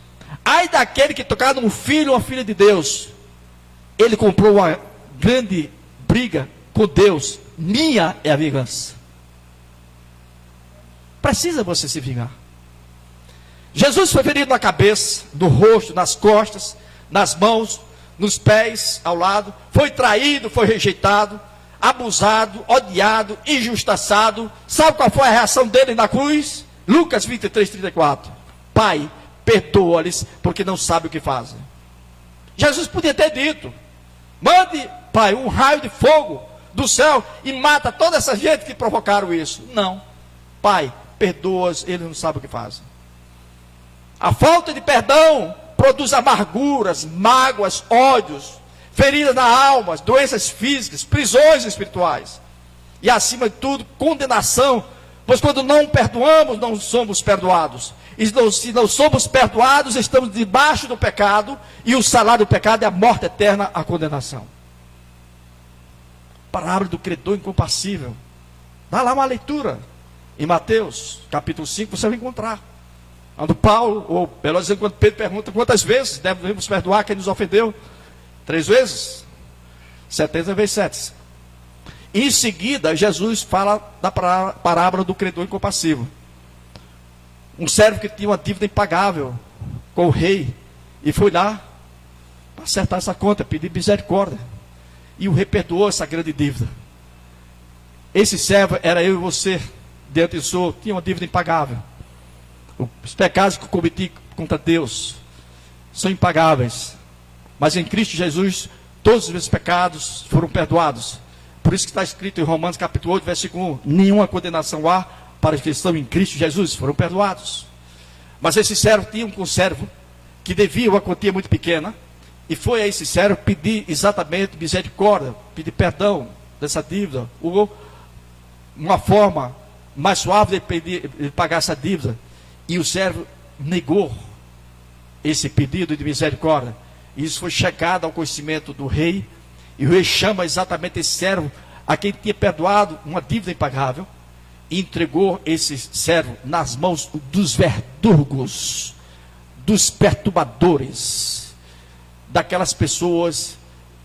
Speaker 10: Ai daquele que tocar num filho ou uma filha de Deus. Ele comprou uma grande briga com Deus. Minha é a vingança. Precisa você se vingar. Jesus foi ferido na cabeça, no rosto, nas costas, nas mãos, nos pés, ao lado. Foi traído, foi rejeitado, abusado, odiado, injustiçado. Sabe qual foi a reação dele na cruz? Lucas 23, 34. Pai, perdoa-lhes, porque não sabem o que fazem. Jesus podia ter dito: mande, Pai, um raio de fogo do céu e mata toda essa gente que provocaram isso. Não. Pai, perdoa-os, eles não sabem o que fazem. A falta de perdão produz amarguras, mágoas, ódios, feridas na alma, doenças físicas, prisões espirituais. E acima de tudo, condenação. Pois quando não perdoamos, não somos perdoados. E se não somos perdoados, estamos debaixo do pecado. E o salário do pecado é a morte eterna, a condenação. Parábola do credor incompassível. Dá lá uma leitura. Em Mateus, capítulo 5, você vai encontrar. Quando Paulo, ou pelo menos quando Pedro pergunta: quantas vezes devemos perdoar quem nos ofendeu? 3 vezes? 70 vezes 7. Em seguida, Jesus fala da parábola do credor incompassível. Um servo que tinha uma dívida impagável com o rei. E foi lá, para acertar essa conta, pedir misericórdia. E o rei perdoou essa grande dívida. Esse servo era eu e você, diante do Senhor, tinha uma dívida impagável. Os pecados que eu cometi contra Deus são impagáveis. Mas em Cristo Jesus, todos os meus pecados foram perdoados. Por isso que está escrito em Romanos capítulo 8, versículo 1, nenhuma condenação há para os que estão em Cristo Jesus, foram perdoados. Mas esse servo tinha um conservo que devia uma quantia muito pequena, e foi a esse servo pedir exatamente misericórdia, pedir perdão dessa dívida, ou uma forma mais suave de pagar essa dívida. E o servo negou esse pedido de misericórdia. E isso foi chegado ao conhecimento do rei, e o rei chama exatamente esse servo, a quem tinha perdoado uma dívida impagável, e entregou esse servo nas mãos dos verdugos, dos perturbadores, daquelas pessoas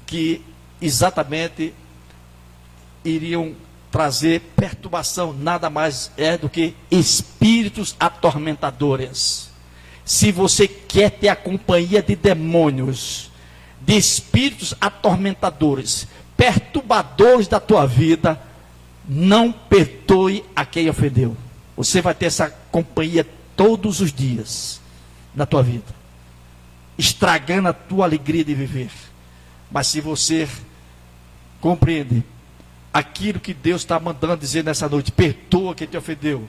Speaker 10: que exatamente iriam trazer perturbação, nada mais é do que espíritos atormentadores. Se você quer ter a companhia de demônios, de espíritos atormentadores, perturbadores da tua vida, não perdoe a quem ofendeu. Você vai ter essa companhia todos os dias na tua vida, estragando a tua alegria de viver. Mas se você compreende aquilo que Deus está mandando dizer nessa noite, perdoa quem te ofendeu,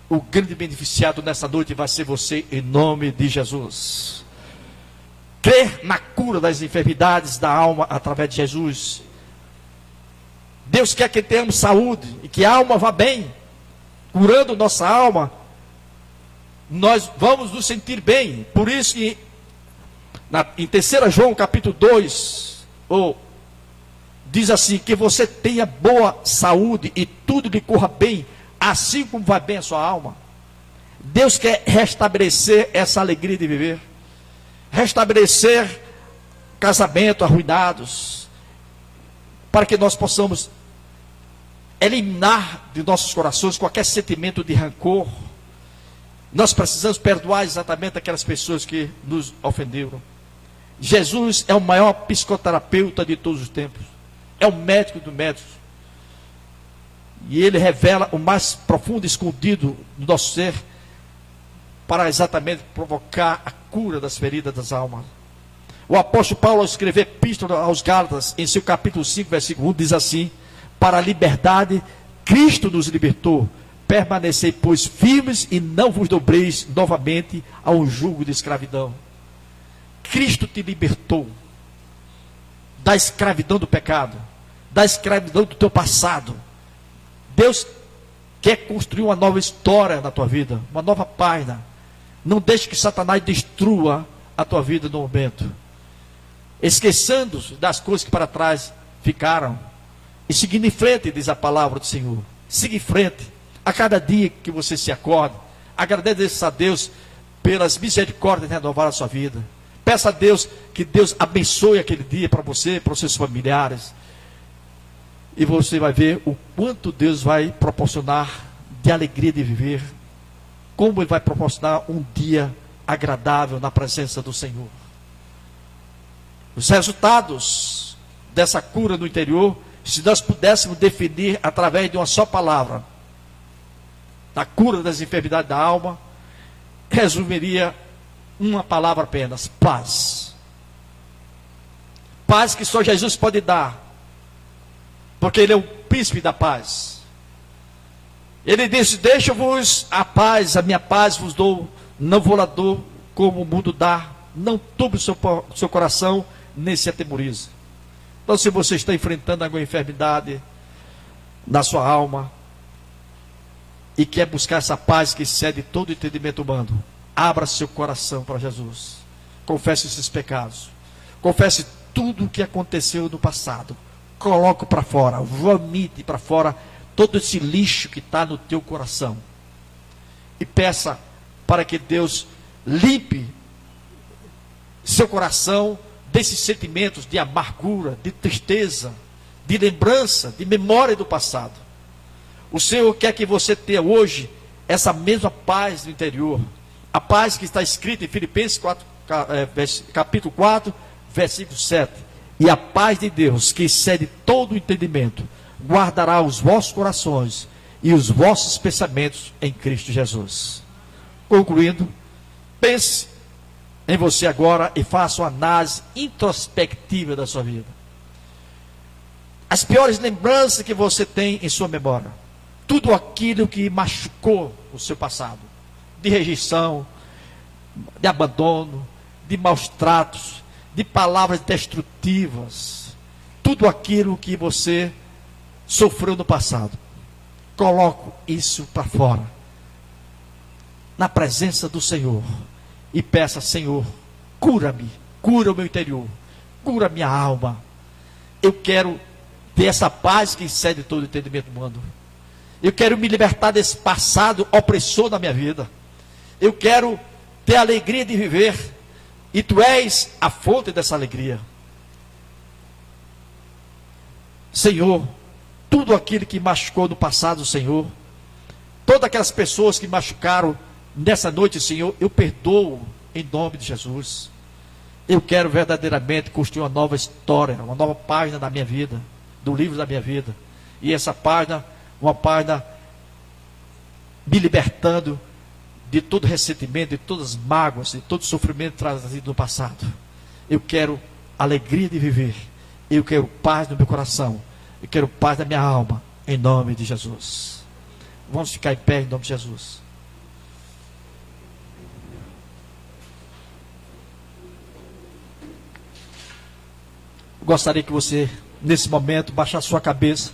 Speaker 10: o grande beneficiado nessa noite vai ser você, em nome de Jesus. Crer na cura das enfermidades da alma através de Jesus. Deus quer que tenhamos saúde e que a alma vá bem. Curando nossa alma, nós vamos nos sentir bem. Por isso que em 3 João capítulo 2, diz assim, que você tenha boa saúde e tudo lhe corra bem, assim como vai bem a sua alma. Deus quer restabelecer essa alegria de viver, restabelecer casamento arruinados, para que nós possamos eliminar de nossos corações qualquer sentimento de rancor. Nós precisamos perdoar exatamente aquelas pessoas que nos ofenderam. Jesus é o maior psicoterapeuta de todos os tempos, é o médico do médico, e ele revela o mais profundo escondido do nosso ser, para exatamente provocar a cura das feridas das almas. O apóstolo Paulo, ao escrever epístola aos Gálatas, em seu capítulo 5, versículo 1, diz assim: para a liberdade Cristo nos libertou, permanecei, pois, firmes e não vos dobreis novamente ao jugo de escravidão. Cristo te libertou da escravidão do pecado, da escravidão do teu passado. Deus quer construir uma nova história na tua vida, uma nova página. Não deixe que Satanás destrua a tua vida no momento, esquecendo das coisas que para trás ficaram, e seguindo em frente, diz a palavra do Senhor. Siga em frente, a cada dia que você se acorda, agradeça a Deus pelas misericórdias de renovar a sua vida. Peça a Deus que Deus abençoe aquele dia para você, para os seus familiares, e você vai ver o quanto Deus vai proporcionar de alegria de viver, como Ele vai proporcionar um dia agradável na presença do Senhor. Os resultados dessa cura no interior, se nós pudéssemos definir através de uma só palavra, da cura das enfermidades da alma, resumiria uma palavra apenas: paz. Paz que só Jesus pode dar, porque Ele é o príncipe da paz. Ele disse: deixo-vos a paz, a minha paz vos dou, não vou lá dou como o mundo dá, não turbe o seu coração, nem se atemorize. Então, se você está enfrentando alguma enfermidade na sua alma e quer buscar essa paz que excede todo entendimento humano, abra seu coração para Jesus. Confesse esses pecados, confesse tudo o que aconteceu no passado, coloque para fora, vomite para fora todo esse lixo que está no teu coração, e peça para que Deus limpe seu coração desses sentimentos de amargura, de tristeza, de lembrança, de memória do passado. O Senhor quer que você tenha hoje essa mesma paz no interior, a paz que está escrita em Filipenses 4, capítulo 4, versículo 7. E a paz de Deus, que excede todo o entendimento, guardará os vossos corações e os vossos pensamentos em Cristo Jesus. Concluindo, pense em você agora e faça uma análise introspectiva da sua vida. As piores lembranças que você tem em sua memória, tudo aquilo que machucou o seu passado, de rejeição, de abandono, de maus tratos, de palavras destrutivas, tudo aquilo que você sofreu no passado, coloque isso para fora, na presença do Senhor, e peça: Senhor, cura-me, cura o meu interior, cura minha alma. Eu quero ter essa paz que excede todo o entendimento humano. Eu quero me libertar desse passado opressor da minha vida. Eu quero ter a alegria de viver, e Tu és a fonte dessa alegria. Senhor, tudo aquilo que machucou no passado, Senhor, todas aquelas pessoas que machucaram nessa noite, Senhor, eu perdoo em nome de Jesus. Eu quero verdadeiramente construir uma nova história, uma nova página da minha vida, do livro da minha vida. E essa página, uma página me libertando de todo ressentimento, de todas as mágoas, de todo sofrimento trazido no passado. Eu quero alegria de viver. Eu quero paz no meu coração. Eu quero paz na minha alma, em nome de Jesus. Vamos ficar em pé em nome de Jesus. Gostaria que você, nesse momento, baixasse sua cabeça,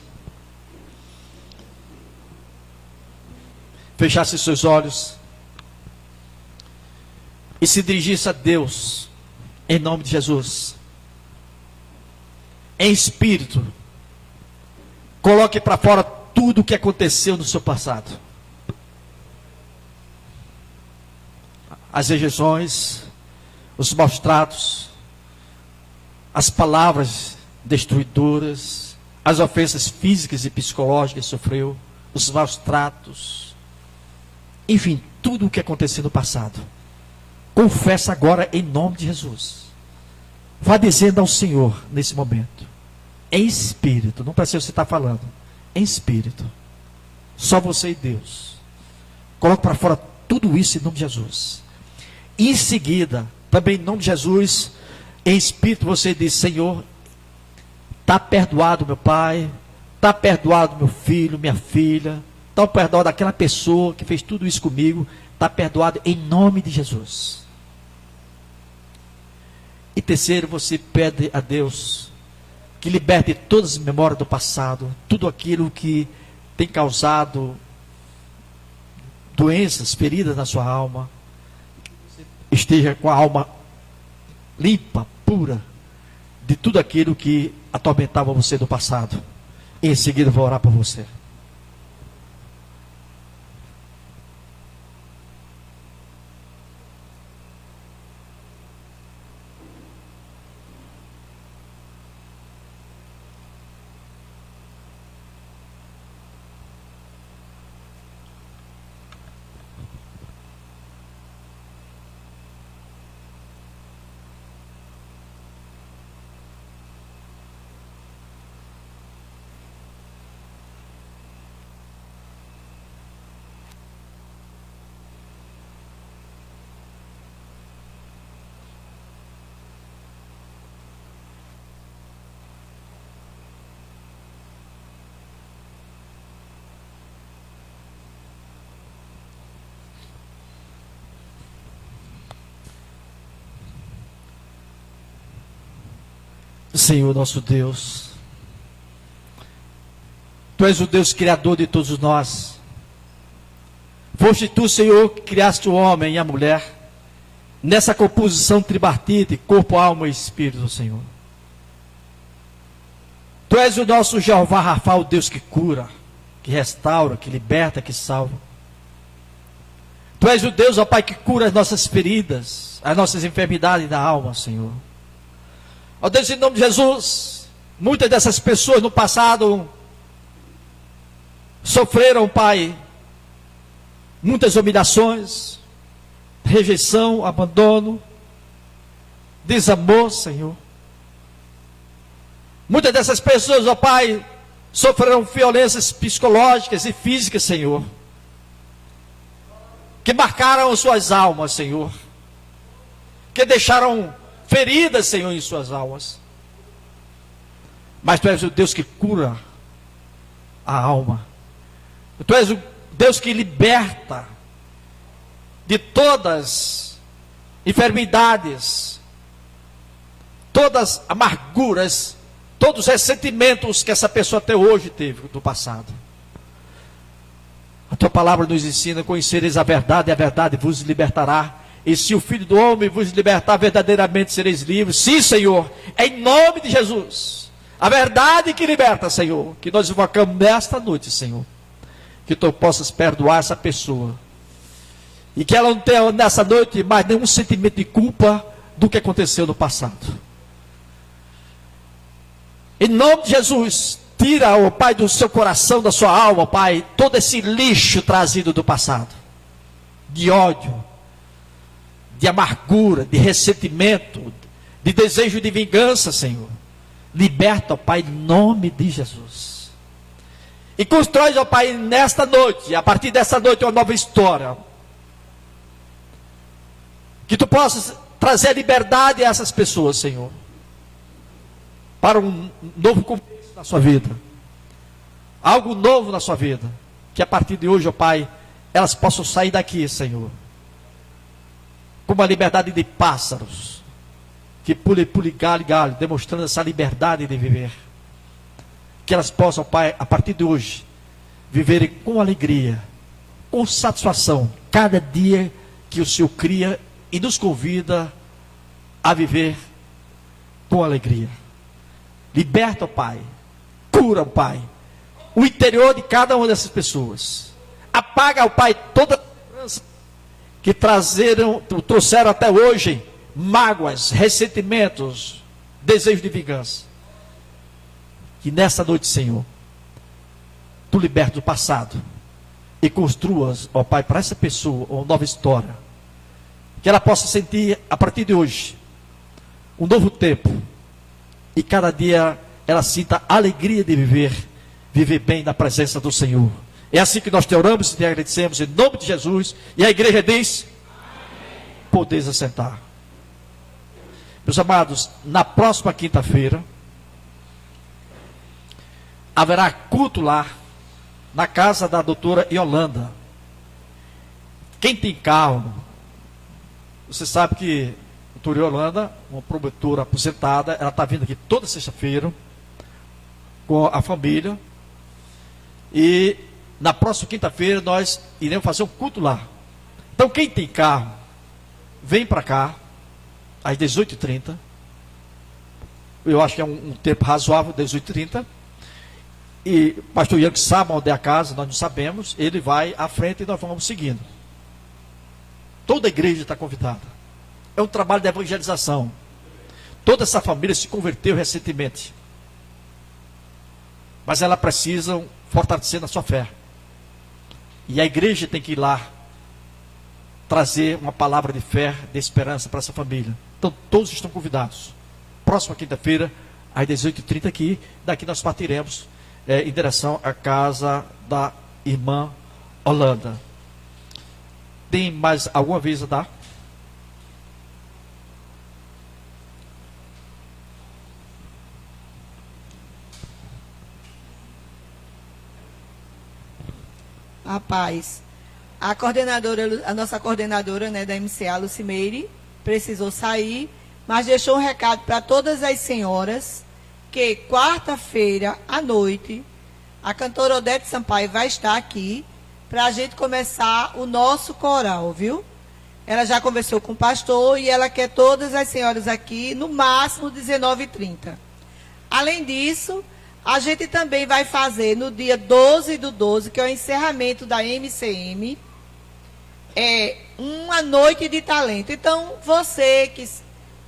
Speaker 10: fechasse seus olhos e se dirigisse a Deus, em nome de Jesus, em espírito. Coloque para fora tudo o que aconteceu no seu passado, as rejeições, os maus tratos, as palavras destruidoras, as ofensas físicas e psicológicas que sofreu, os maus tratos, enfim, tudo o que aconteceu no passado. Confessa agora em nome de Jesus. Vá dizendo ao Senhor nesse momento, em espírito, não precisa você estar falando, em espírito, só você e Deus. Coloque para fora tudo isso em nome de Jesus. E em seguida, também em nome de Jesus, em espírito você diz: Senhor, está perdoado meu pai, está perdoado meu filho, minha filha, está perdoado aquela pessoa que fez tudo isso comigo, está perdoado em nome de Jesus. E terceiro, você pede a Deus que liberte todas as memórias do passado, tudo aquilo que tem causado doenças, feridas na sua alma. Esteja com a alma limpa, pura, de tudo aquilo que atormentava você no passado. E em seguida eu vou orar por você. Senhor nosso Deus, Tu és o Deus criador de todos nós. Foste Tu, Senhor, que criaste o homem e a mulher nessa composição tripartite, corpo, alma e espírito, Senhor. Tu és o nosso Jeová Rafa, o Deus que cura, que restaura, que liberta, que salva. Tu és o Deus, ó Pai, que cura as nossas feridas, as nossas enfermidades da alma, Senhor. Ó Deus, em nome de Jesus, muitas dessas pessoas no passado sofreram, Pai, muitas humilhações, rejeição, abandono, desamor, Senhor. Muitas dessas pessoas, ó Pai, sofreram violências psicológicas e físicas, Senhor, que marcaram suas almas, Senhor, que deixaram feridas, Senhor, em suas almas. Mas Tu és o Deus que cura a alma. Tu és o Deus que liberta de todas enfermidades, todas amarguras, todos os ressentimentos que essa pessoa até hoje teve do passado. A Tua palavra nos ensina: conhecereis a verdade, e a verdade vos libertará. E se o Filho do Homem vos libertar, verdadeiramente sereis livres. Sim, Senhor, em nome de Jesus. A verdade que liberta, Senhor, que nós invocamos nesta noite, Senhor. Que Tu possas perdoar essa pessoa. E que ela não tenha nessa noite mais nenhum sentimento de culpa do que aconteceu no passado. Em nome de Jesus, tira, ó Pai, do seu coração, da sua alma, Pai, todo esse lixo trazido do passado. De ódio, de amargura, de ressentimento, de desejo de vingança, Senhor. Liberta, ó Pai, em nome de Jesus. E constrói, ó Pai, nesta noite, a partir dessa noite, uma nova história. Que Tu possas trazer liberdade a essas pessoas, Senhor. Para um novo começo na sua vida. Algo novo na sua vida. Que a partir de hoje, ó Pai, elas possam sair daqui, Senhor, com uma liberdade de pássaros. Que pule, galho, galho, demonstrando essa liberdade de viver. Que elas possam, Pai, a partir de hoje, viverem com alegria, com satisfação, cada dia que o Senhor cria e nos convida a viver com alegria. Liberta, ó Pai, cura, ó Pai, o interior de cada uma dessas pessoas. Apaga, ó Pai, toda a lembrança que trouxeram até hoje mágoas, ressentimentos, desejo de vingança. Que nessa noite, Senhor, Tu liberta do passado e construas, ó Pai, para essa pessoa uma nova história. Que ela possa sentir, a partir de hoje, um novo tempo. E cada dia ela sinta a alegria de viver bem na presença do Senhor. É assim que nós te oramos e te agradecemos em nome de Jesus. E a igreja diz: amém. Podeis assentar. Meus amados, na próxima quinta-feira haverá culto lá na casa da doutora Yolanda. Quem tem carro, você sabe que a doutora Yolanda, uma promotora aposentada, ela está vindo aqui toda sexta-feira com a família. E na próxima quinta-feira nós iremos fazer um culto lá. Então quem tem carro, vem para cá às 18h30. Eu acho que é um tempo razoável, 18h30. E o pastor Ian, que sabe onde é a casa, nós não sabemos. Ele vai à frente e nós vamos seguindo. Toda a igreja está convidada. É um trabalho de evangelização. Toda essa família se converteu recentemente. Mas ela precisa fortalecer na sua fé. E a igreja tem que ir lá trazer uma palavra de fé, de esperança para essa família. Então todos estão convidados. Próxima quinta-feira, às 18h30 aqui. Daqui nós partiremos em direção à casa da irmã Holanda. Tem mais alguma vez a dar?
Speaker 11: A paz. A coordenadora, a nossa coordenadora, né, da MCA, Lucimeire, precisou sair, mas deixou um recado para todas as senhoras que quarta-feira à noite a cantora Odete Sampaio vai estar aqui para a gente começar o nosso coral, viu? Ela já conversou com o pastor e ela quer todas as senhoras aqui, no máximo 19h30. Além disso, a gente também vai fazer no dia 12/12, que é o encerramento da MCM, uma noite de talento. Então, você que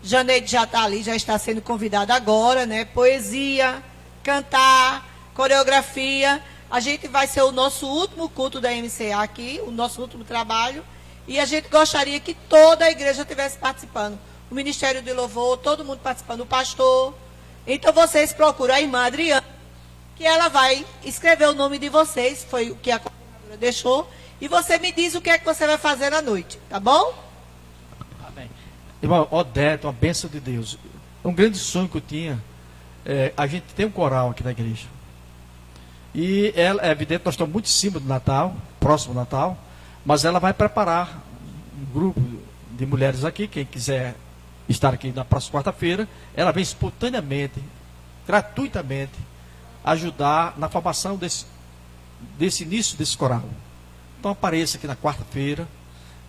Speaker 11: Janeide já está ali, já está sendo convidada agora, né? Poesia, cantar, coreografia. A gente vai ser o nosso último culto da MCA aqui, o nosso último trabalho. E a gente gostaria que toda a igreja estivesse participando. O Ministério de Louvor, todo mundo participando, o pastor. Então vocês procuram a irmã Adriana, que ela vai escrever o nome de vocês, foi o que a coordenadora deixou, e você me diz o que é que você vai fazer à noite, tá bom?
Speaker 10: Amém. Irmão, Odete, uma bênção de Deus. Um grande sonho que eu tinha, a gente tem um coral aqui na igreja. E ela, é evidente, nós estamos muito em cima do Natal, próximo do Natal, mas ela vai preparar um grupo de mulheres aqui, quem quiser estar aqui na próxima quarta-feira, ela vem espontaneamente, gratuitamente, ajudar na formação desse início desse coral. Então apareça aqui na quarta-feira.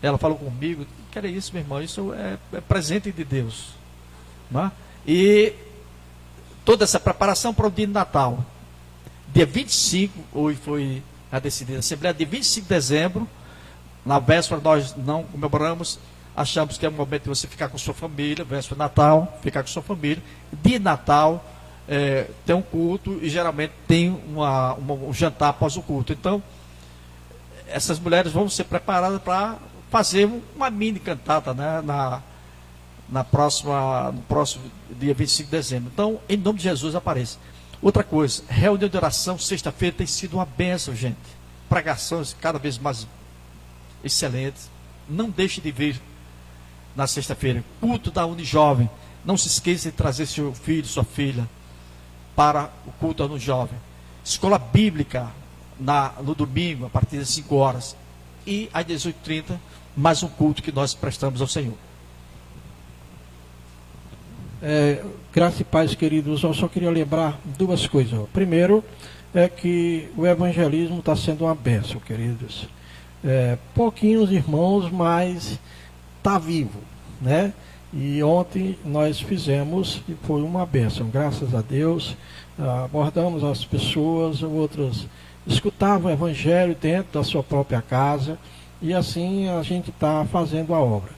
Speaker 10: Ela falou comigo, que era isso, meu irmão, isso é presente de Deus. Não é? E toda essa preparação para o dia de Natal. Dia 25, hoje foi a decidida a Assembleia, dia 25 de dezembro, na véspera nós não comemoramos, achamos que é o momento de você ficar com sua família, véspera de Natal, ficar com sua família. Dia de Natal, tem um culto e geralmente tem um jantar após o culto. Então, essas mulheres vão ser preparadas para fazer uma mini cantata, né, no próximo dia 25 de dezembro. Então, em nome de Jesus, apareça. Outra coisa, reunião de oração, sexta-feira tem sido uma bênção, gente. Pregações cada vez mais excelentes. Não deixe de vir na sexta-feira. Culto da Unijovem. Não se esqueça de trazer seu filho, sua filha, para o culto da Unijovem. Escola Bíblica, no domingo, a partir das 5 horas. E às 18h30, mais um culto que nós prestamos ao Senhor.
Speaker 9: Graça e paz, queridos, eu só queria lembrar duas coisas. Primeiro, é que o evangelismo está sendo uma bênção, queridos. Pouquinhos irmãos, mas está vivo, né? E ontem nós fizemos e foi uma bênção, graças a Deus. Abordamos as pessoas, outras escutavam o evangelho dentro da sua própria casa, e assim a gente está fazendo a obra.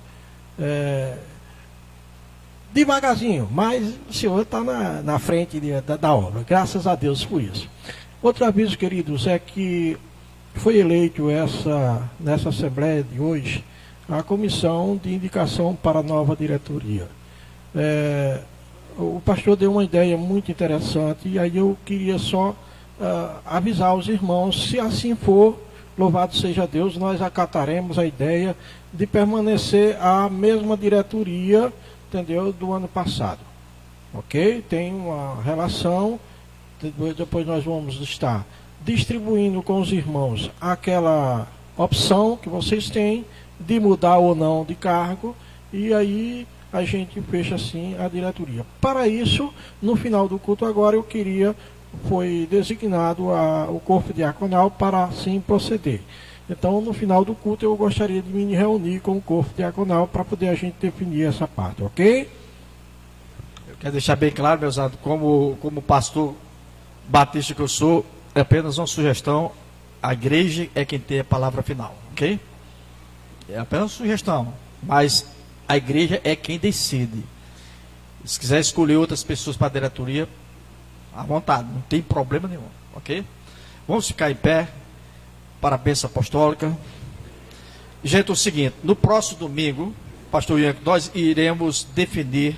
Speaker 9: Devagarzinho, mas o Senhor está na frente da obra, graças a Deus por isso. Outro aviso, queridos, é que foi eleito nessa Assembleia de hoje a comissão de indicação para a nova diretoria. O pastor deu uma ideia muito interessante, e aí eu queria só avisar os irmãos, se assim for, louvado seja Deus, nós acataremos a ideia de permanecer a mesma diretoria, entendeu, do ano passado. Ok? Tem uma relação, depois nós vamos estar distribuindo com os irmãos aquela opção que vocês têm de mudar ou não de cargo, e aí a gente fecha assim a diretoria. Para isso, no final do culto agora, foi designado o corpo diaconal para assim proceder. Então, no final do culto, eu gostaria de me reunir com o corpo diaconal para poder a gente definir essa parte, ok?
Speaker 10: Eu quero deixar bem claro, meus amados, como pastor batista que eu sou, é apenas uma sugestão. A igreja é quem tem a palavra final, ok? É apenas uma sugestão, mas a igreja é quem decide. Se quiser escolher outras pessoas para a diretoria, à vontade, não tem problema nenhum, ok? Vamos ficar em pé para a bênção apostólica. Gente, é o seguinte, no próximo domingo, pastor Ian, nós iremos definir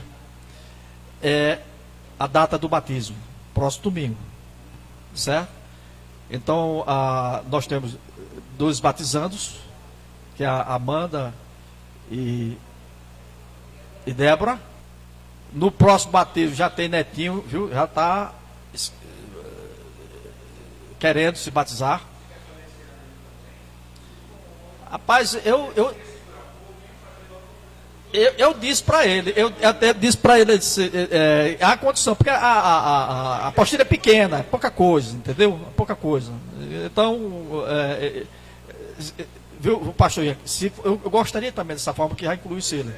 Speaker 10: a data do batismo, próximo domingo, certo? Então, nós temos 2 batizandos, que é a Amanda e Débora. No próximo batismo já tem Netinho, viu? Já está querendo se batizar. Rapaz, eu disse para ele, eu até disse para ele, a condição, porque a apostila é pequena, é pouca coisa, entendeu? Pouca coisa. Então, viu, pastor, eu gostaria também dessa forma que já incluísse ele.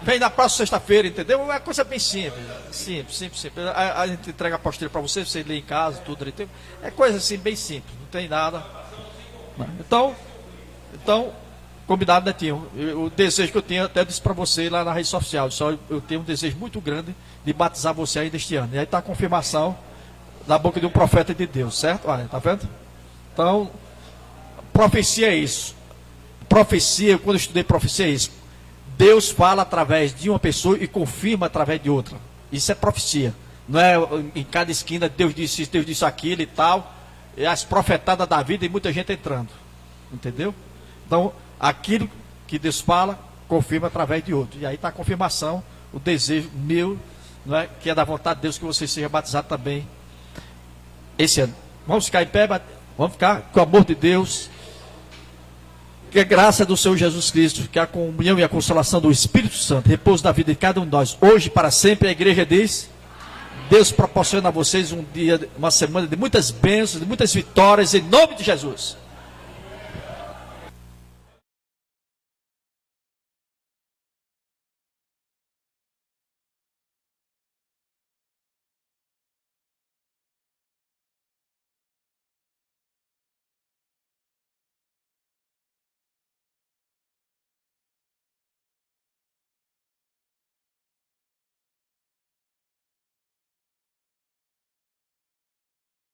Speaker 10: Vem na próxima sexta-feira, entendeu? É uma coisa bem simples. Simples. A gente entrega a apostila para você lê em casa, tudo ali. É coisa assim, bem simples, não tem nada. Então combinado, Netinho. O desejo que eu tinha, até disse para você lá na rede social, eu tenho um desejo muito grande de batizar você ainda este ano. E aí está a confirmação da boca de um profeta de Deus, certo? Olha, tá vendo? Então, profecia é isso. Profecia, quando eu estudei profecia é isso. Deus fala através de uma pessoa e confirma através de outra. Isso é profecia. Não é em cada esquina Deus disse isso, Deus disse aquilo e tal. É as profetadas da vida e muita gente entrando. Entendeu? Então, aquilo que Deus fala, confirma através de outro. E aí está a confirmação, o desejo meu, não é, que é da vontade de Deus que você seja batizado também esse ano. Vamos ficar em pé, vamos ficar com o amor de Deus. Que a graça do Senhor Jesus Cristo, que a comunhão e a consolação do Espírito Santo repouso na vida de cada um de nós, hoje e para sempre. A igreja diz: Deus proporciona a vocês um dia, uma semana de muitas bênçãos, de muitas vitórias, em nome de Jesus.